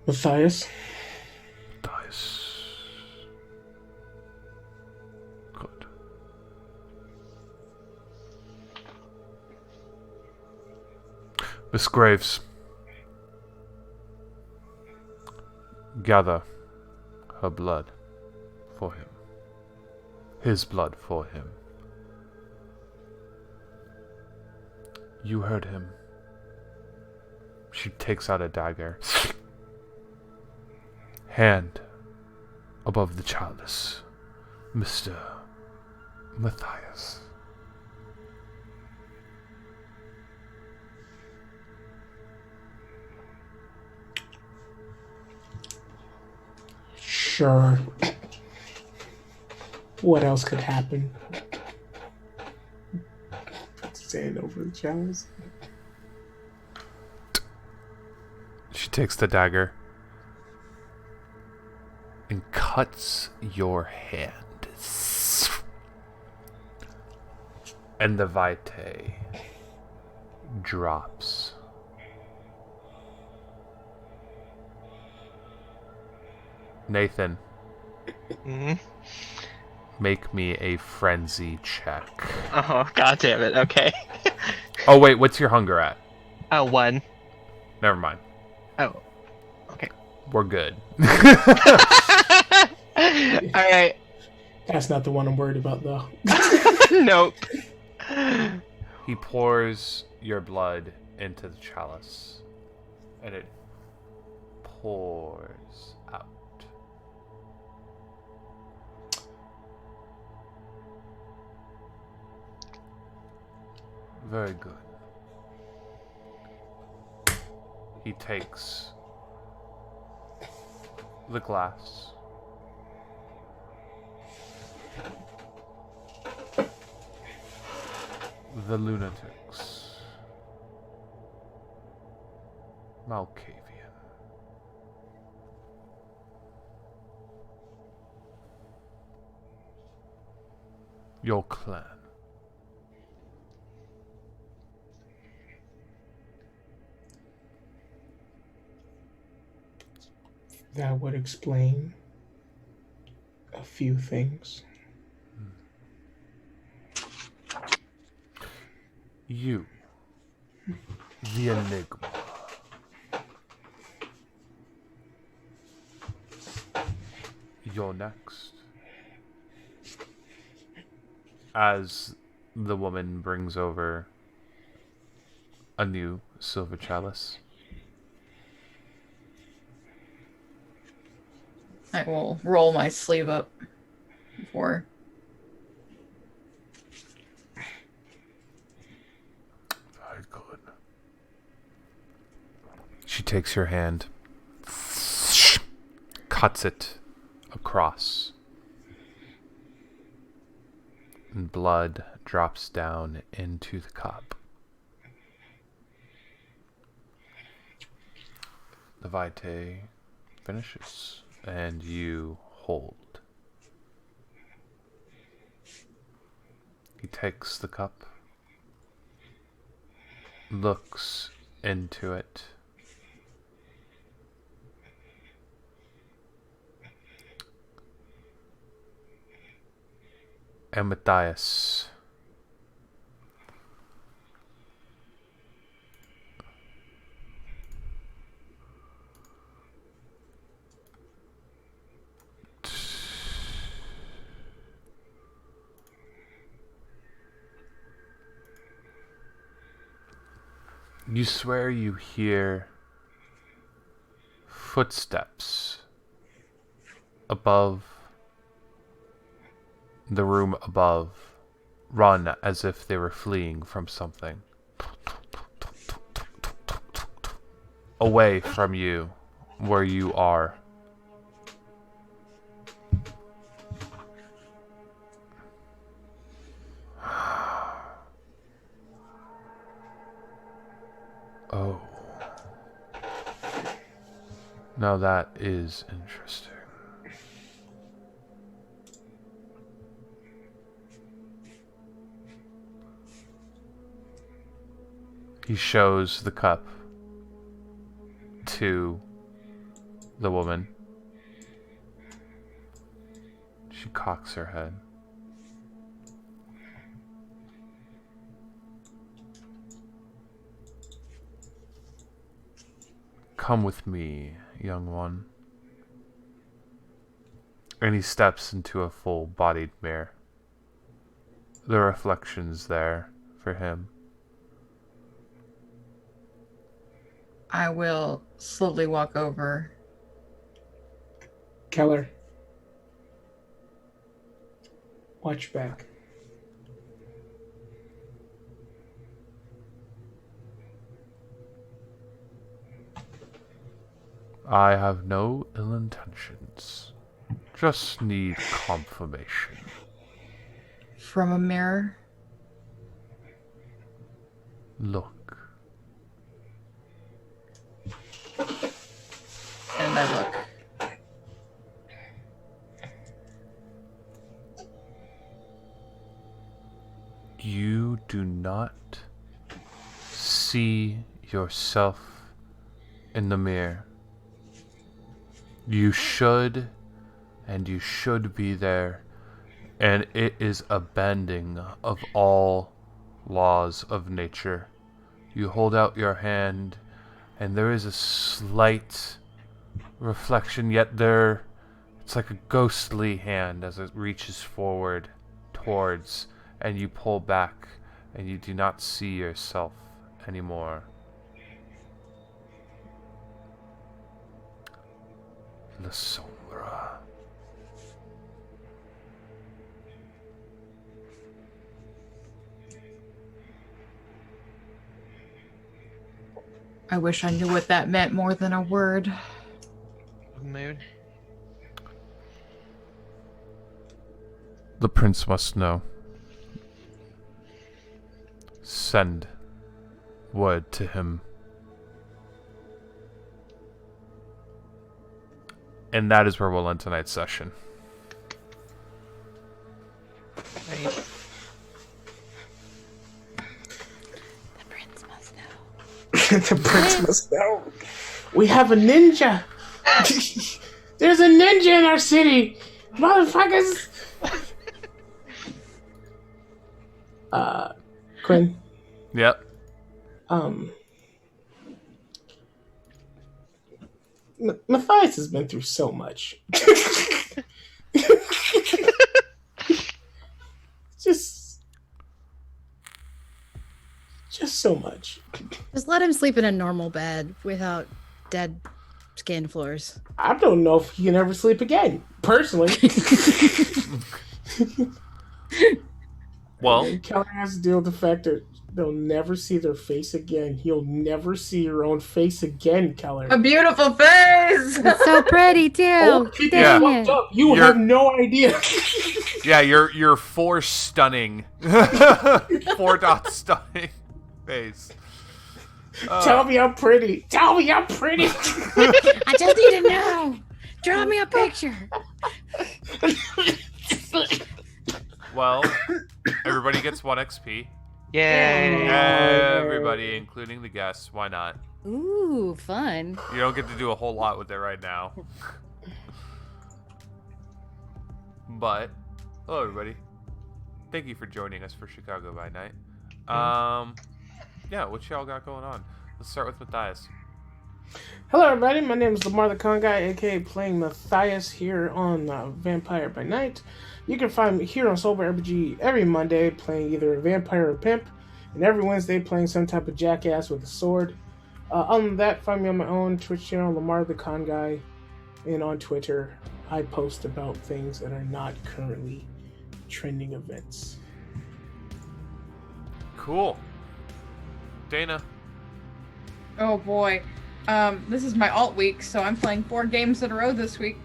Matthias. Matthias. Good. Miss Graves, gather her blood for him. His blood for him. You heard him. She takes out a dagger. Hand above the chalice. Mr. Matthias. Sure. What else could happen? Stand over the chalice. She takes the dagger and cuts your hand. And the vitae drops. Nathan. Mm-hmm. Make me a frenzy check. Oh, god damn it. Okay. Oh, wait, what's your hunger at? 1. Never mind. Oh. Okay. We're good. Alright. That's not the one I'm worried about, though. Nope. He pours your blood into the chalice, and it pours out. Very good. He takes the glass, the lunatics, Malkavian, your clan. That would explain a few things. You The Enigma. You're next. As the woman brings over a new silver chalice. I will roll my sleeve up before. Very good. She takes your hand, cuts it across, and blood drops down into the cup. The vitae finishes, and you hold. He takes the cup, looks into it, and Matthias, you swear you hear footsteps above the room above, run as if they were fleeing from something. Away from you, where you are. Oh. Now that is interesting. He shows the cup to the woman. She cocks her head. Come with me, young one. And he steps into a full-bodied mirror. The reflection's there for him. I will slowly walk over. Keller. Watch back. I have no ill intentions. Just need confirmation. From a mirror? Look. And I look. You do not see yourself in the mirror. You should, and you should be there, and it is a bending of all laws of nature. You hold out your hand, and there is a slight reflection, yet it's like a ghostly hand as it reaches forward towards, and you pull back, and you do not see yourself anymore. La Sombra. I wish I knew what that meant more than a word. Mood. The prince must know. Send word to him. And that is where we'll end tonight's session. Right. The prince must know. The prince must know. We have a ninja. There's a ninja in our city. Motherfuckers. Quinn, Yep. Um, Matthias has been through so much. just so much. Just let him sleep in a normal bed without dead skin floors. I don't know if he can ever sleep again, personally. Well, And Keller has to deal with the fact that they'll never see their face again. You'll never see your own face again, Keller. A beautiful face. It's so pretty too. Oh, keep it Yeah. fucked up. You You're- have no idea. yeah, you're 4 stunning, 4 dot stunning face. Tell me I'm pretty. Tell me I'm pretty. I just need to know. Draw me a picture. Well, everybody gets 1 XP. Yay! Everybody, including the guests. Why not? Ooh, fun. You don't get to do a whole lot with it right now. But, hello everybody. Thank you for joining us for Chicago by Night. Yeah, what y'all got going on? Let's start with Matthias. Hello, everybody. My name is Lamar the Con Guy, aka playing Matthias here on Vampire by Night. You can find me here on Sober RPG every Monday playing either a vampire or a pimp, and every Wednesday playing some type of jackass with a sword. Other than that, find me on my own Twitch channel, Lamar the Con Guy, and on Twitter. I post about things that are not currently trending events. Cool. Dana. Oh boy. This is my alt week, so I'm playing 4 games in a row this week.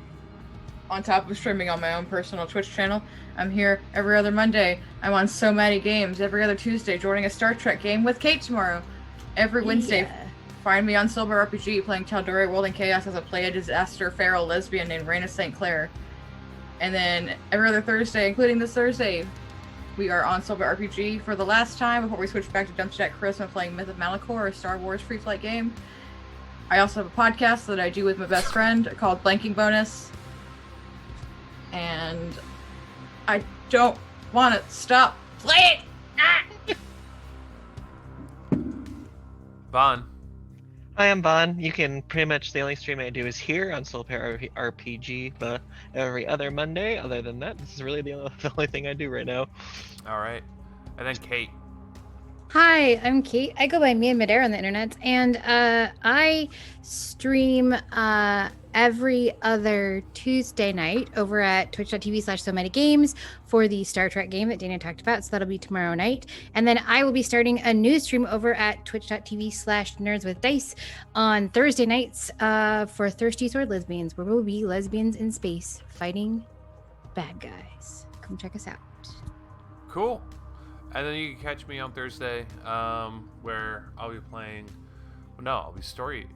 On top of streaming on my own personal Twitch channel. I'm here every other Monday. I'm on so many games. Every other Tuesday, joining a Star Trek game with Kate tomorrow. Every Wednesday, find me on Silver RPG playing Tal'Dorei World in Chaos as I play a disaster feral lesbian named Raina St. Clair. And then every other Thursday, including this Thursday, we are on Silver RPG for the last time before we switch back to Dumpstack Charisma playing Myth of Malachor, a Star Wars free flight game. I also have a podcast that I do with my best friend called Blanking Bonus. And I don't want to stop playing. Vaughn. I am Bon. You can pretty much, the only stream I do is here on Soul Pair RPG, but every other Monday. Other than that, this is really the only thing I do right now. Alright. And then Kate. Hi, I'm Kate. I go by me and Madera on the internet, and I stream every other Tuesday night over at twitch.tv/so-many-games for the Star Trek game that Dana talked about, so that'll be tomorrow night. And then I will be starting a new stream over at twitch.tv/nerdswithdice on Thursday nights for Thirsty Sword Lesbians, where we'll be lesbians in space fighting bad guys. Come check us out. Cool. And then you can catch me on Thursday, where I'll be playing. Well, no, I'll be storytelling.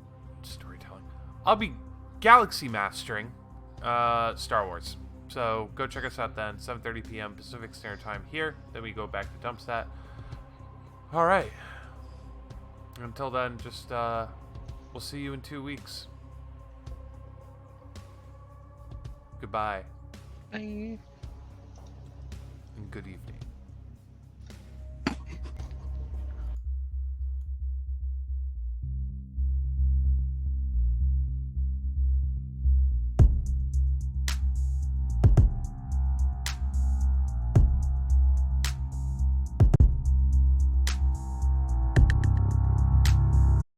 I'll be galaxy mastering Star Wars. So go check us out then, 7:30 p.m. Pacific Standard Time here. Then we go back to Dumpstat. All right. Until then, just we'll see you in 2 weeks. Goodbye Bye. and good evening.